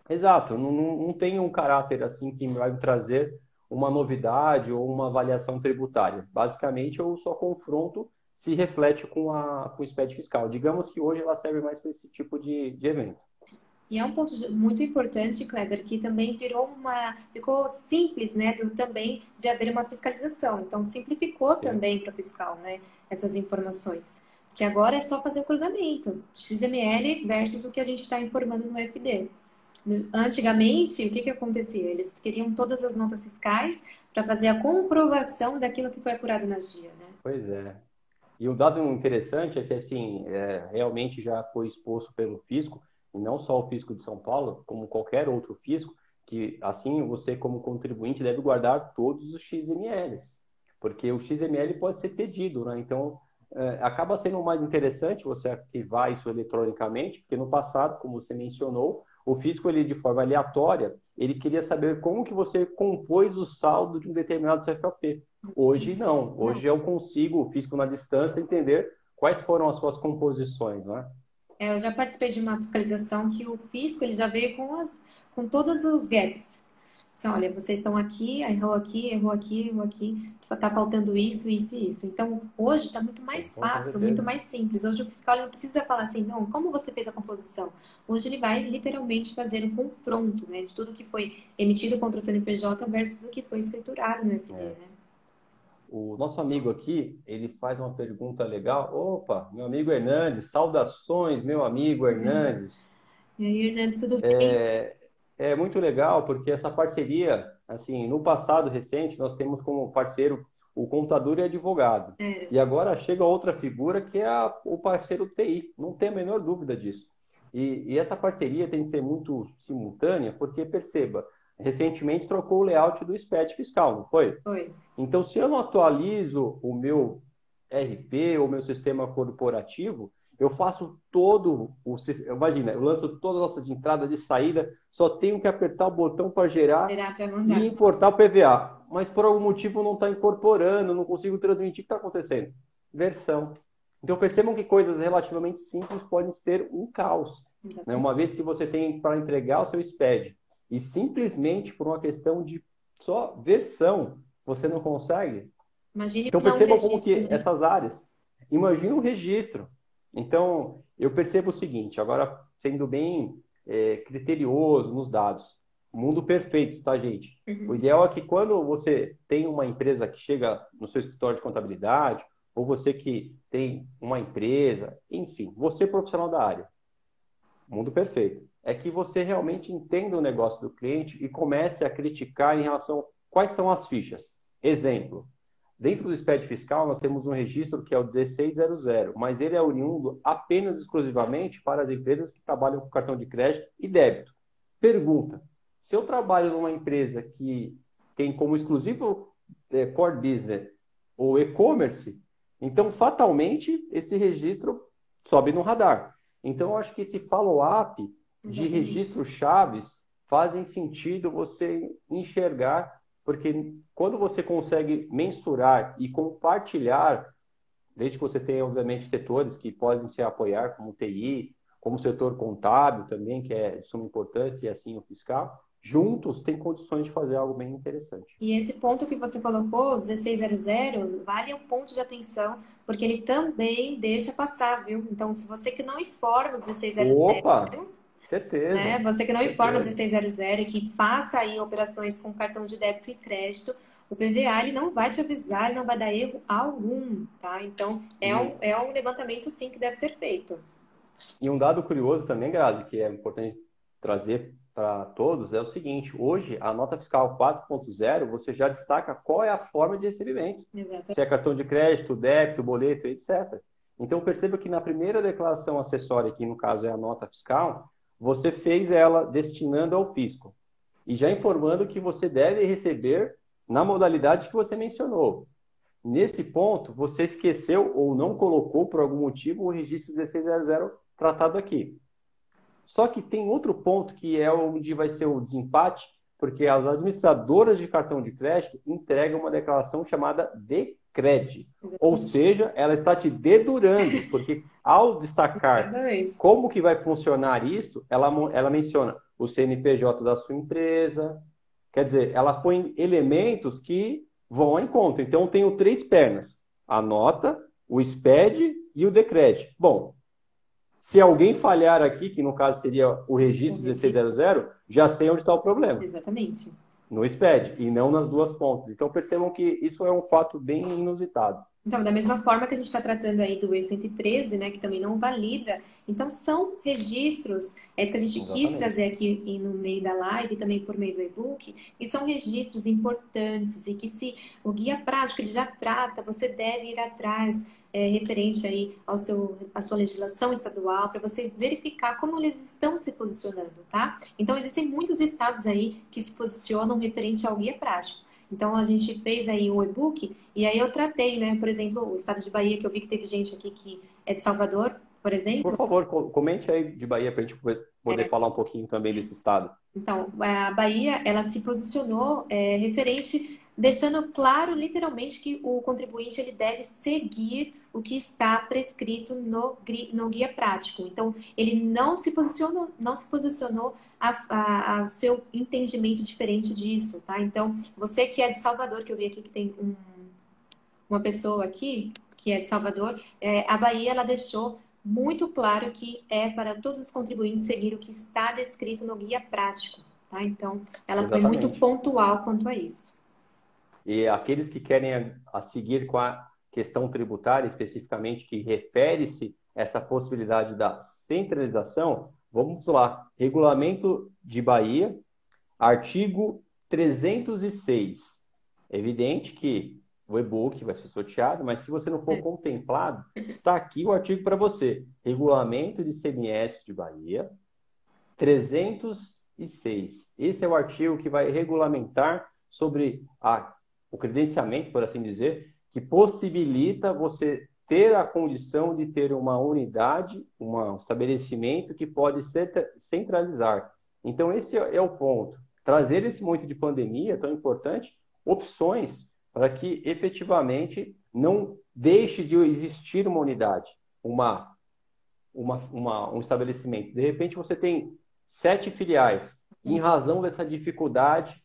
Exato, não tem um caráter assim que vai me trazer uma novidade ou uma avaliação tributária. Basicamente, eu só confronto se reflete com o SPED fiscal. Digamos que hoje ela serve mais para esse tipo de evento. E é um ponto muito importante, Kleber, que também ficou simples, né, também de haver uma fiscalização. Então, simplificou também para o fiscal, né, essas informações. Que agora é só fazer o cruzamento, XML versus o que a gente está informando no FD. Antigamente, o que acontecia? Eles queriam todas as notas fiscais para fazer a comprovação daquilo que foi apurado na GIA, né? Pois é. E um dado interessante é que, assim, realmente já foi exposto pelo fisco, e não só o fisco de São Paulo, como qualquer outro fisco, que, assim, você, como contribuinte, deve guardar todos os XMLs, porque o XML pode ser pedido, né? Então, acaba sendo mais interessante você arquivar isso eletronicamente, porque no passado, como você mencionou, o fisco, ele, de forma aleatória, ele queria saber como que você compôs o saldo de um determinado CFOP. Hoje, não. Hoje eu consigo, o fisco na distância, entender quais foram as suas composições, né? Eu já participei de uma fiscalização que o fisco ele já veio com todos os gaps. Assim, olha, vocês estão aqui, errou aqui, errou aqui, errou aqui, está faltando isso, isso e isso. Então, hoje está muito mais fácil, muito mais simples. Hoje o fiscal não precisa falar assim, não, como você fez a composição? Hoje ele vai literalmente fazer um confronto, né, de tudo que foi emitido contra o CNPJ versus o que foi escriturado no FD, né? O nosso amigo aqui, ele faz uma pergunta legal. Opa, meu amigo Hernandes, saudações, meu amigo Hernandes. E aí, Hernandes, tudo bem? É muito legal, porque essa parceria, assim, no passado recente, nós temos como parceiro o contador e advogado. E agora chega outra figura que é o parceiro TI. Não tem a menor dúvida disso. E essa parceria tem que ser muito simultânea, porque, perceba, recentemente trocou o layout do SPED fiscal, não foi? Foi. Então, se eu não atualizo o meu RP ou meu sistema corporativo, eu faço todo o sistema. Imagina, eu lanço toda a nossa de entrada, de saída, só tenho que apertar o botão para gerar Será para e mandar. importar o PVA. Mas por algum motivo não está incorporando, não consigo transmitir o que está acontecendo. Versão. Então percebam que coisas relativamente simples podem ser um caos. Né? Exatamente. Uma vez que você tem para entregar o seu SPED e simplesmente por uma questão de só versão, você não consegue. Imagine Então não um percebam como registro, que né? essas áreas. Imagina um registro. Então, eu percebo o seguinte, agora sendo bem criterioso nos dados. Mundo perfeito, tá, gente? O Uhum. ideal é que quando você tem uma empresa que chega no seu escritório de contabilidade, ou você que tem uma empresa, enfim, você profissional da área, mundo perfeito, é que você realmente entenda o negócio do cliente e comece a criticar em relação a quais são as fichas. Exemplo, dentro do SPED fiscal, nós temos um registro que é o 1600, mas ele é oriundo apenas exclusivamente para as empresas que trabalham com cartão de crédito e débito. Pergunta: se eu trabalho numa empresa que tem como exclusivo core business ou e-commerce, então fatalmente esse registro sobe no radar. Então, eu acho que esse follow-up de Exatamente. registros chaves fazem sentido você enxergar porque quando você consegue mensurar e compartilhar, desde que você tenha, obviamente, setores que podem se apoiar, como o TI, como o setor contábil também, que é de suma importância, e assim o fiscal, juntos tem condições de fazer algo bem interessante. E esse ponto que você colocou, 1600, vale um ponto de atenção, porque ele também deixa passar, viu? Então, se você que não informa o 1600, Opa! né? Certeza, Você que não informa certeza. 1600 e que faça aí operações com cartão de débito e crédito, o PVA ele não vai te avisar, ele não vai dar erro algum, tá? Então, E, é um levantamento sim que deve ser feito. e um dado curioso também, Grazi, que é importante trazer para todos, é o seguinte: hoje, a nota fiscal 4.0, você já destaca qual é a forma de recebimento. Se Exatamente. é cartão de crédito, débito, boleto, etc. Então, perceba que na primeira declaração acessória, que no caso é a nota fiscal, você fez ela destinando ao fisco e já informando que você deve receber na modalidade que você mencionou. Nesse ponto, você esqueceu ou não colocou, por algum motivo, o registro 1600 tratado aqui. Só que tem outro ponto que é onde vai ser o desempate, porque as administradoras de cartão de crédito entregam uma declaração chamada Decred. Ou seja, ela está te dedurando, porque ao destacar Exatamente. como que vai funcionar isso, ela menciona o CNPJ da sua empresa, quer dizer, ela põe elementos que vão ao encontro. Então, eu tenho três pernas: a nota, o SPED e o Decred. Bom, se alguém falhar aqui, que no caso seria o O registro registro, 1600, já sei onde está o problema. exatamente. No SPED, e não nas duas pontas. Então percebam que isso é um fato bem inusitado. Então, da mesma forma que a gente está tratando aí do E113, né, que também não valida, então são registros, é isso que a gente quis Exatamente. trazer aqui no meio da live, também por meio do e-book, e são registros importantes e que se o guia prático ele já trata, você deve ir atrás referente aí à sua legislação estadual, para você verificar como eles estão se posicionando, tá? Então, existem muitos estados aí que se posicionam referente ao guia prático. Então, a gente fez aí o e-book e aí eu tratei, né? Por exemplo, o estado de Bahia, que eu vi que teve gente aqui que é de Salvador, por Por exemplo. favor, comente aí de Bahia para a gente poder falar um pouquinho também desse estado. Então, a Bahia, ela se posicionou referente, deixando claro, literalmente, que o contribuinte ele deve seguir o que está prescrito no guia prático. Então, ele não se posicionou ao seu entendimento diferente disso, tá? Então, você que é de Salvador, que eu vi aqui que tem uma pessoa aqui que é de Salvador, a Bahia ela deixou muito claro que é para todos os contribuintes seguir o que está descrito no guia prático, tá? Então, ela foi muito Exatamente. pontual quanto a isso. E aqueles que querem a seguir com a questão tributária, especificamente, que refere-se a essa possibilidade da centralização, vamos lá. Regulamento de Bahia, artigo 306. Evidente que o e-book vai ser sorteado, mas se você não for contemplado, está aqui o artigo para você. Regulamento de ICMS de Bahia, 306. Esse é o artigo que vai regulamentar sobre o credenciamento, por assim dizer, que possibilita você ter a condição de ter uma unidade, um estabelecimento que pode centralizar. Então, esse é o ponto. Trazer esse momento de pandemia tão importante, opções para que efetivamente não deixe de existir uma unidade, um estabelecimento. De repente, você tem 7 filiais. Em razão dessa dificuldade,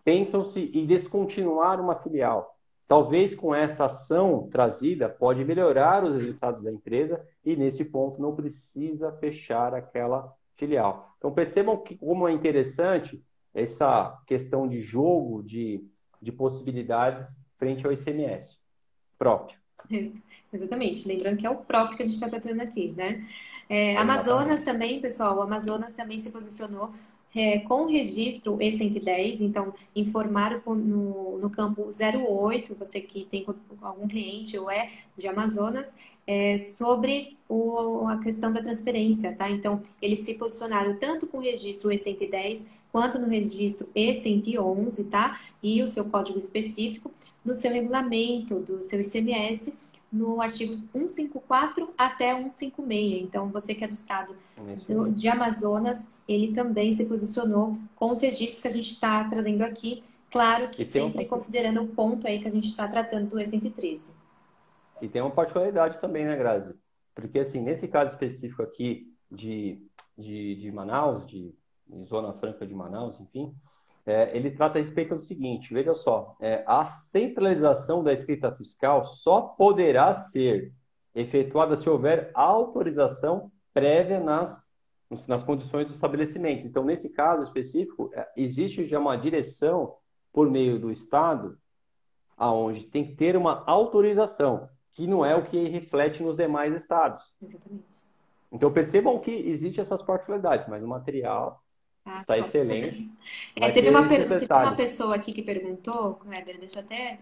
pensam-se em descontinuar uma filial. Talvez com essa ação trazida pode melhorar os resultados da empresa e nesse ponto não precisa fechar aquela filial. Então percebam como é interessante essa questão de jogo de possibilidades frente ao ICMS próprio. Exatamente. Lembrando que é o próprio que a gente está tratando aqui, né? Amazonas Exatamente. também, pessoal, o Amazonas também se posicionou com o registro E110, então informaram no campo 08, você que tem algum cliente ou é de Amazonas, sobre a questão da transferência, tá? Então, eles se posicionaram tanto com o registro E110 quanto no registro E111, tá? E o seu código específico no seu regulamento, do seu ICMS, no artigo 154 até 156. Então, você que é do estado de Amazonas, ele também se posicionou com os registros que a gente está trazendo aqui, claro que sempre considerando o ponto aí que a gente está tratando do E113. E tem uma particularidade também, né, Grazi? Porque, assim, nesse caso específico aqui de Manaus, de Zona Franca de Manaus, enfim, ele trata a respeito do seguinte, veja só, a centralização da escrita fiscal só poderá ser efetuada se houver autorização prévia nas condições do estabelecimento. Então, nesse caso específico, existe já uma direção por meio do Estado, aonde tem que ter uma autorização, que não é o que reflete nos demais estados. Exatamente. Então, percebam que existe essas particularidades, mas o material está excelente. Teve uma pessoa aqui que perguntou, Kleber, deixa eu até...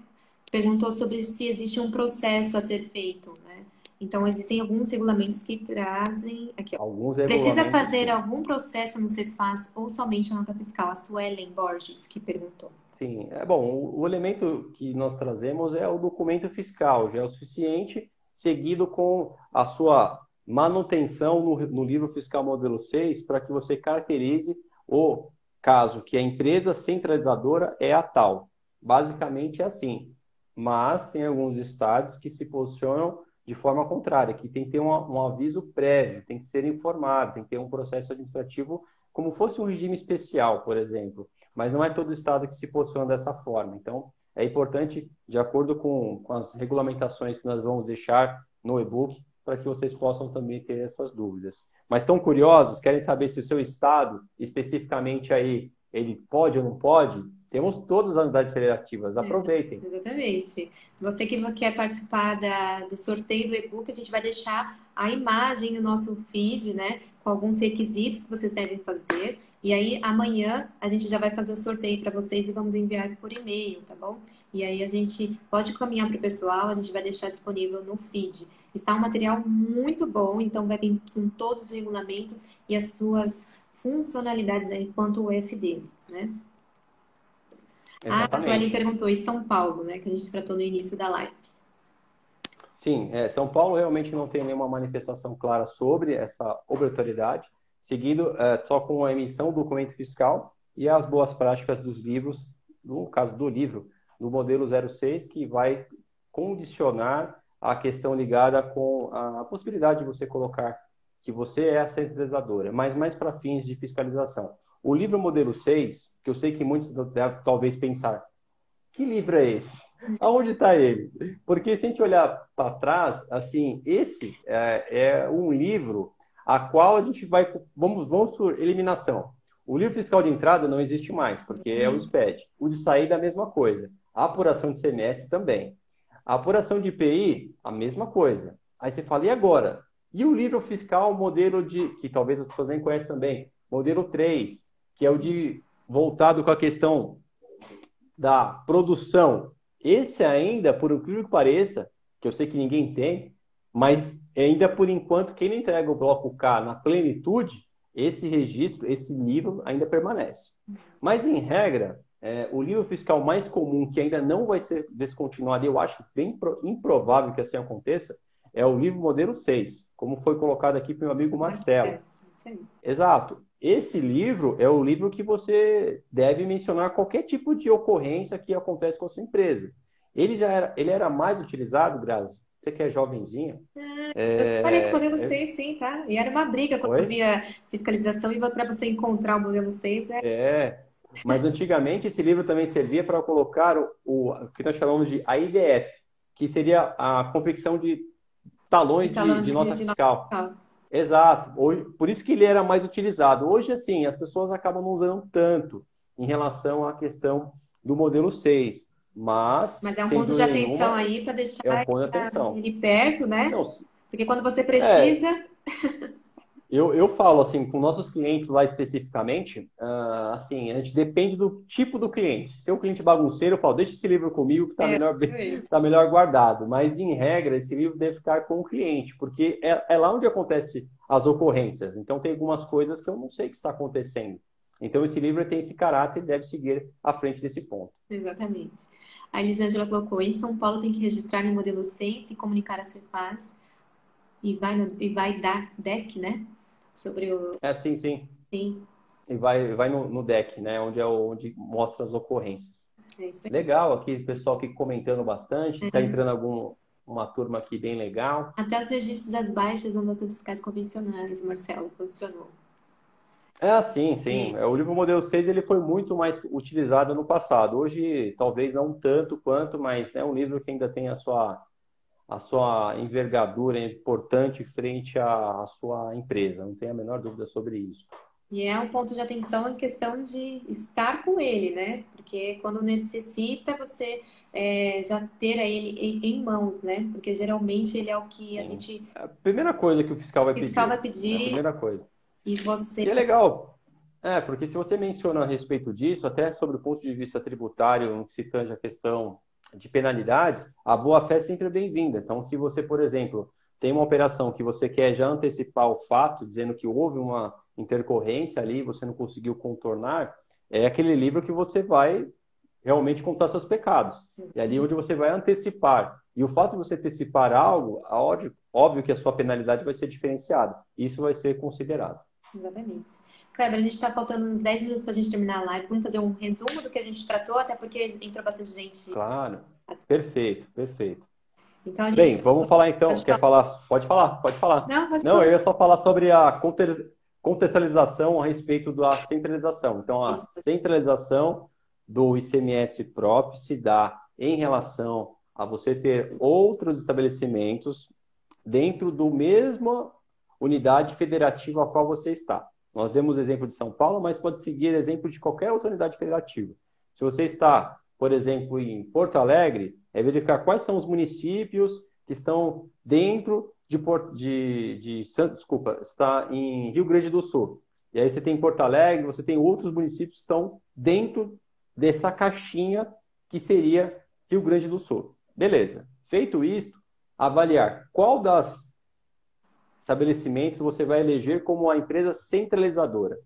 Perguntou sobre se existe um processo a ser feito, né? Então, existem alguns regulamentos que trazem... Aqui, ó. Precisa fazer algum processo no Cefaz ou somente a nota fiscal? A Suelen Borges que perguntou. Sim, bom, o elemento que nós trazemos é o documento fiscal, já é o suficiente, seguido com a sua manutenção no livro fiscal modelo 6, para que você caracterize o caso que a empresa centralizadora é a tal. Basicamente é assim. Mas tem alguns estados que se posicionam de forma contrária, que tem que ter um aviso prévio, tem que ser informado, tem que ter um processo administrativo como fosse um regime especial, por exemplo. Mas não é todo estado que se posiciona dessa forma. Então, é importante, de acordo com as regulamentações que nós vamos deixar no e-book, para que vocês possam também ter essas dúvidas. Mas estão curiosos? Querem saber se o seu estado, especificamente aí, ele pode ou não pode? Temos todas as unidades federativas, aproveitem. Exatamente. Você que quer participar do sorteio do e-book, a gente vai deixar a imagem no nosso feed, né? Com alguns requisitos que vocês devem fazer. E aí, amanhã, a gente já vai fazer o sorteio para vocês e vamos enviar por e-mail, tá bom? E aí, a gente pode caminhar para o pessoal, a gente vai deixar disponível no feed. Está um material muito bom, então vai vir com todos os regulamentos e as suas funcionalidades aí quanto o EFD, né? A Suelen perguntou em São Paulo, né? Que a gente tratou no início da live. Sim, São Paulo realmente não tem nenhuma manifestação clara sobre essa obrigatoriedade, seguido só com a emissão do documento fiscal e as boas práticas dos livros, no caso do livro, do modelo 06, que vai condicionar a questão ligada com a possibilidade de você colocar que você é a centralizadora, mas mais para fins de fiscalização. O livro modelo 6, que eu sei que muitos devem talvez pensar, que livro é esse? Aonde está ele? Porque se a gente olhar para trás, assim, esse é um livro a qual a gente vai... Vamos por eliminação. O livro fiscal de entrada não existe mais, porque é o SPED. O de saída é a mesma coisa. A apuração de CMS também. A apuração de IPI, a mesma coisa. Aí você fala, e agora? E o livro fiscal modelo que talvez as pessoas nem conhecem também, modelo 3, que é o voltado com a questão da produção Esse ainda, por incrível que pareça, que eu sei que ninguém tem, mas ainda por enquanto, quem não entrega o bloco K na plenitude, esse registro, esse livro ainda permanece. Mas, em regra, o livro fiscal mais comum, que ainda não vai ser descontinuado, e eu acho bem improvável que assim aconteça, é o livro modelo 6, como foi colocado aqui pelo meu amigo Marcelo. Isso aí. Exato. Esse livro é o livro que você deve mencionar qualquer tipo de ocorrência que acontece com a sua empresa. Ele era mais utilizado, Grazi? Você que é jovenzinha? Eu trabalhei com o modelo É, 6, sim, tá? E era uma briga quando eu Oi? via fiscalização e para você encontrar o modelo 6 É. Mas antigamente esse livro também servia para colocar o que nós chamamos de AIDF, que seria a confecção de de talões talão de nota de nota fiscal. fiscal. Exato. Hoje, por isso que ele era mais utilizado. Hoje, assim, as pessoas acabam não usando tanto em relação à questão do modelo 6. Mas, Mas é um sem ponto de dúvida atenção nenhuma, aí para deixar é um ponto de atenção. ele perto, né? Não, Porque quando você é, precisa, eu falo assim, com nossos clientes lá especificamente, assim, a gente depende do tipo do cliente. Se é um cliente bagunceiro, eu falo, deixa esse livro comigo que está é, melhor, exatamente. tá melhor guardado. Mas, em regra, esse livro deve ficar com o cliente, porque é lá onde acontecem as ocorrências. Então, tem algumas coisas que eu não sei o que está acontecendo. Então, esse livro tem esse caráter e deve seguir à frente desse ponto. Exatamente. A Elisângela colocou, em São Paulo tem que registrar no modelo 6, se comunicar a Cefaz e vai dar DEC, né? Sobre o. Sim, sim. Sim, E vai no deck, né? Onde mostra as ocorrências. é isso aí. Legal, aqui o pessoal aqui comentando bastante. Está entrando uma turma aqui bem legal. Até os registros das baixas das notas fiscais convencionais, Marcelo posicionou. Sim, sim. E, O livro modelo 6 ele foi muito mais utilizado no passado. Hoje, talvez não tanto quanto, mas é um livro que ainda tem a sua envergadura importante frente à sua empresa. Não tenho a menor dúvida sobre isso. e é um ponto de atenção em questão de estar com ele, né? Porque quando necessita, você já ter ele em mãos, né? Porque geralmente ele é o que a Sim. gente, A primeira coisa que o fiscal vai o fiscal vai pedir, né? A pedir primeira coisa. e você. E é legal. Porque se você menciona a respeito disso, até sobre o ponto de vista tributário, no que se tange a questão de penalidades, a boa-fé sempre é bem-vinda. Então, se você, por exemplo, tem uma operação que você quer já antecipar o fato, dizendo que houve uma intercorrência ali, você não conseguiu contornar, é aquele livro que você vai realmente contar seus pecados. E ali onde você vai antecipar. E o fato de você antecipar algo, óbvio que a sua penalidade vai ser diferenciada. Isso vai ser considerado. Exatamente. Kleber, a gente está faltando uns 10 minutos para a gente terminar a live. Vamos fazer um resumo do que a gente tratou, até porque entrou bastante gente. Claro. Perfeito, perfeito. Então a gente Bem, vamos falar então. pode Quer falar. falar? Pode falar, pode falar. Não, pode Não, falar. eu ia só falar sobre a contextualização a respeito da centralização. Então, a Isso. centralização do ICMS próprio se dá em relação a você ter outros estabelecimentos dentro do mesma unidade federativa a qual você está. Nós demos exemplo de São Paulo, mas pode seguir exemplo de qualquer outra unidade federativa. Se você está, por exemplo, em Porto Alegre, é verificar quais são os municípios que estão dentro desculpa, está em Rio Grande do Sul. E aí você tem Porto Alegre, você tem outros municípios que estão dentro dessa caixinha que seria Rio Grande do Sul. Beleza. Feito isto, avaliar qual das estabelecimentos você vai eleger como a empresa centralizadora.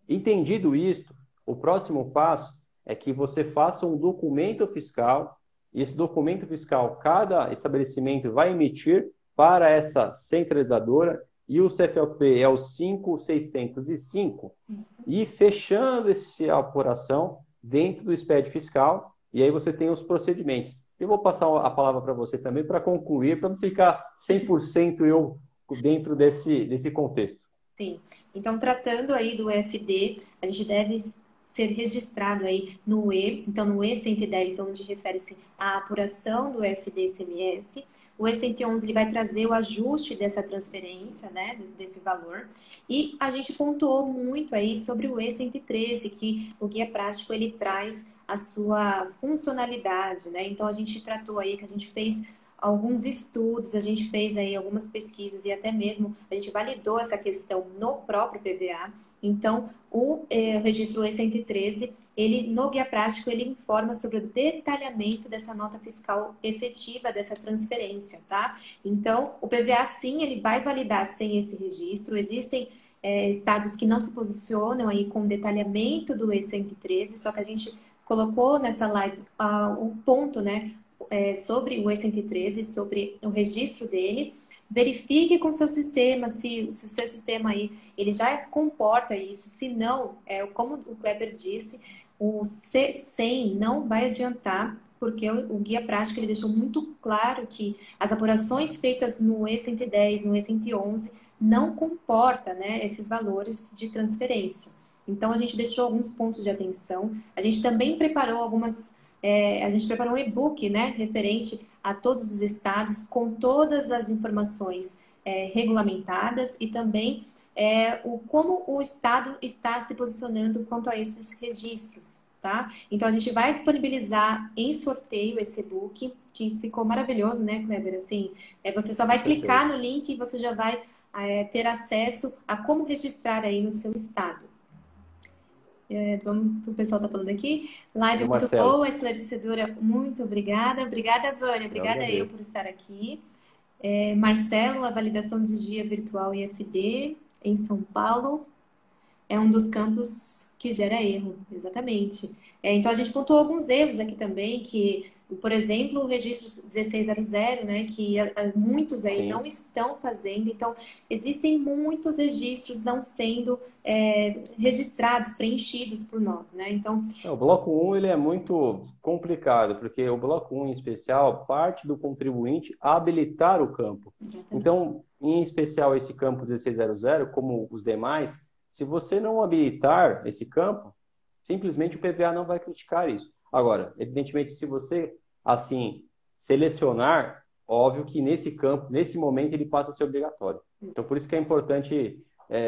Entendido isto, o próximo passo é que você faça um documento fiscal, e esse documento fiscal cada estabelecimento vai emitir para essa centralizadora, e o CFLP é o 5605, Isso. e fechando essa apuração dentro do SPED fiscal, e aí você tem os procedimentos. Eu vou passar a palavra para você também para concluir, para não ficar 100% eu dentro desse contexto. Sim. Então, tratando aí do EFD, a gente deve ser registrado aí no E, então no E110, onde refere-se à apuração do EFD-ICMS. O E111 ele vai trazer o ajuste dessa transferência, né, desse valor. E a gente pontuou muito aí sobre o E113, que o guia prático ele traz a sua funcionalidade, né? Então a gente tratou aí que a gente fez alguns estudos, a gente fez aí algumas pesquisas e até mesmo a gente validou essa questão no próprio PVA. Então, o registro E113, ele, no guia prático, ele informa sobre o detalhamento dessa nota fiscal efetiva dessa transferência, tá? Então, o PVA, sim, ele vai validar sem esse registro. Existem estados que não se posicionam aí com detalhamento do E113, só que a gente colocou nessa live o ponto, né, sobre o E113, sobre o registro dele. Verifique com o seu sistema se o seu sistema aí ele já comporta isso. Se não, como o Kleber disse, o C100 não vai adiantar, porque o guia prático ele deixou muito claro que as apurações feitas no E110, no E111, não comporta, né, esses valores de transferência. Então, a gente deixou alguns pontos de atenção. A gente também preparou a gente preparou um e-book, né, referente a todos os estados, com todas as informações regulamentadas e também como o estado está se posicionando quanto a esses registros, tá? Então, a gente vai disponibilizar em sorteio esse e-book, que ficou maravilhoso, né, Kleber? Assim, você só vai clicar no link e você já vai ter acesso a como registrar aí no seu estado. O pessoal está falando aqui. Live muito boa, esclarecedora. Muito obrigada. Obrigada, Vânia. Obrigada eu por estar aqui. Marcelo, a validação de dia virtual IFD em São Paulo é um dos campos que gera erro, exatamente. Então, a gente pontuou alguns erros aqui também, que, por exemplo, o registro 1600, né, que muitos aí Sim. não estão fazendo. Então, existem muitos registros não sendo registrados, preenchidos por nós, né? Então, o bloco 1 ele é muito complicado, porque o bloco 1 em especial parte do contribuinte habilitar o campo. exatamente. Então, em especial esse campo 1600, como os demais, se você não habilitar esse campo, simplesmente o PVA não vai criticar isso. Agora, evidentemente, se você, assim, selecionar, óbvio que nesse campo, nesse momento, ele passa a ser obrigatório. Então, por isso que é importante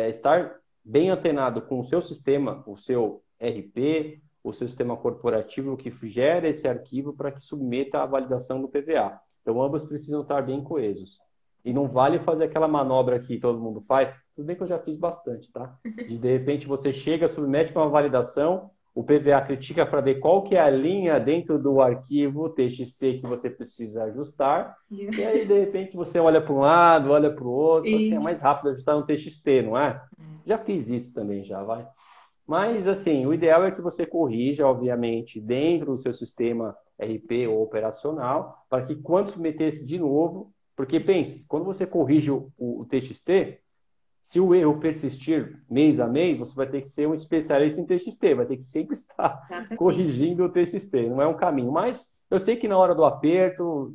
estar bem antenado com o seu sistema, o seu RP, o seu sistema corporativo que gera esse arquivo para que submeta a validação do PVA. Então, ambos precisam estar bem coesos. E não vale fazer aquela manobra que todo mundo faz. Tudo bem que eu já fiz bastante, tá? De repente você chega, submete para uma validação, o PVA critica para ver qual que é a linha dentro do arquivo TXT que você precisa ajustar. E aí, de repente, você olha para um lado, olha para o outro, assim, é mais rápido ajustar no TXT, não é? Já fiz isso também, já, vai. Mas, assim, o ideal é que você corrija, obviamente, dentro do seu sistema RP ou operacional, para que quando submetesse de novo, porque pense, quando você corrige o TXT, se o erro persistir mês a mês, você vai ter que ser um especialista em TXT, vai ter que sempre estar corrigindo o TXT, não é um caminho. Mas eu sei que na hora do aperto,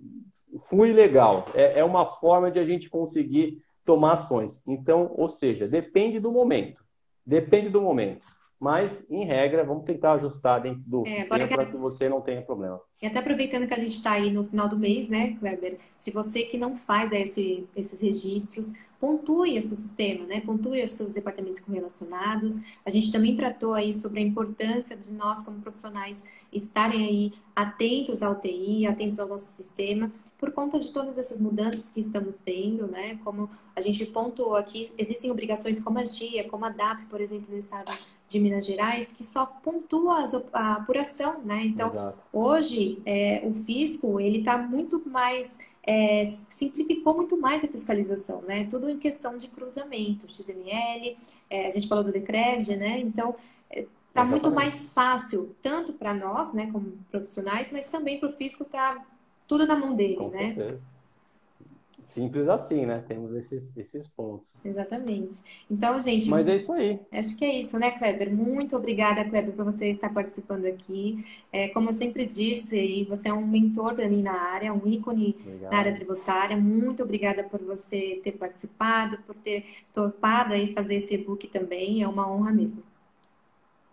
flui legal, é uma forma de a gente conseguir tomar ações. Então, ou seja, depende do momento. Mas, em regra, vamos tentar ajustar dentro do tempo para que você não tenha problema. E até aproveitando que a gente está aí no final do mês, né, Kleber? Se você que não faz esses registros, pontue o seu sistema, né? Pontue os seus departamentos correlacionados. A gente também tratou aí sobre a importância de nós, como profissionais, estarem aí atentos ao TI, atentos ao nosso sistema, por conta de todas essas mudanças que estamos tendo, né? Como a gente pontuou aqui, existem obrigações como a GIA, como a DAP, por exemplo, no estado de Minas Gerais, que só pontua a apuração, né? Então, hoje, o fisco, ele está muito mais, simplificou muito mais a fiscalização, né? Tudo em questão de cruzamento, XML, a gente falou do Decred, né? Então, está muito mais fácil, tanto para nós, né, como profissionais, mas também para o fisco tá tudo na mão dele, né? Certeza. Simples assim, né? Temos esses pontos. Exatamente. Então, gente... Mas é isso aí. Acho que é isso, né, Kleber? Muito obrigada, Kleber, por você estar participando aqui. Como eu sempre disse, você é um mentor para mim na área, um ícone na área tributária. Muito obrigada por você ter participado, por ter topado aí fazer esse e-book também. É uma honra mesmo.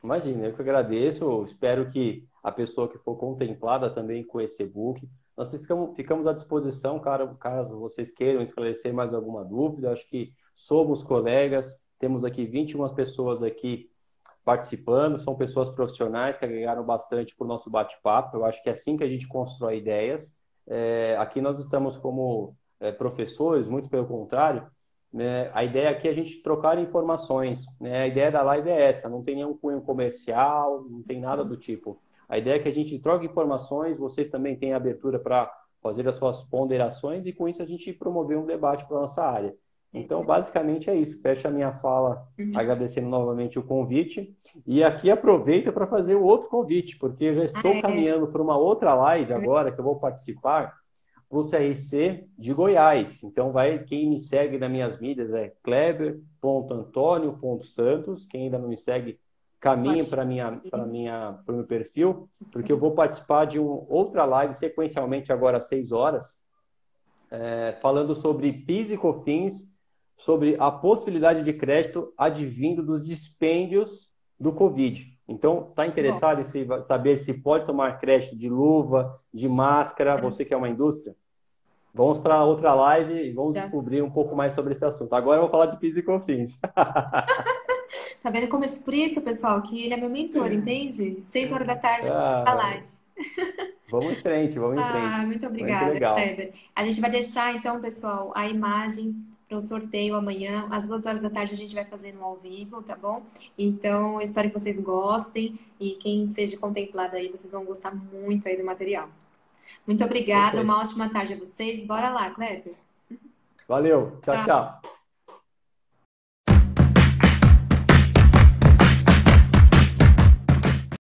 Imagina, eu que agradeço. Espero que a pessoa que for contemplada também com esse e-book. Nós ficamos à disposição, caso vocês queiram esclarecer mais alguma dúvida. Acho que somos colegas, temos aqui 21 pessoas aqui participando, são pessoas profissionais que agregaram bastante para o nosso bate-papo. Eu acho que é assim que a gente constrói ideias. aqui nós estamos como professores, muito pelo contrário, né? A ideia aqui é a gente trocar informações, né? A ideia da live é essa, não tem nenhum cunho comercial, não tem nada do tipo. A ideia é que a gente troque informações, vocês também têm abertura para fazer as suas ponderações e com isso a gente promover um debate para a nossa área. Então, basicamente é isso. Fecho a minha fala agradecendo novamente o convite e aqui aproveito para fazer o outro convite, porque eu já estou caminhando para uma outra live agora que eu vou participar para o CRC de Goiás. Então, quem me segue nas minhas mídias é kleber.antonio.santos. Quem ainda não me segue, caminhe para o meu perfil, porque eu vou participar de outra live sequencialmente agora às 6 horas, falando sobre PIS e COFINS, sobre a possibilidade de crédito advindo dos dispêndios do Covid. Então, está interessado em saber se pode tomar crédito de luva, de máscara, você que é uma indústria? Vamos para outra live e vamos descobrir um pouco mais sobre esse assunto. Agora eu vou falar de PIS e COFINS. Tá vendo como é por isso, pessoal, que ele é meu mentor, entende? 6 horas da tarde, a live. Vamos em frente, vamos em frente. Muito obrigada, Kleber. A gente vai deixar, então, pessoal, a imagem para o sorteio amanhã. Às 2 horas da tarde a gente vai fazer no ao vivo, tá bom? Então, eu espero que vocês gostem e quem seja contemplado aí, vocês vão gostar muito aí do material. Muito obrigada, uma ótima tarde a vocês. Bora lá, Kleber. Valeu, tchau, tchau.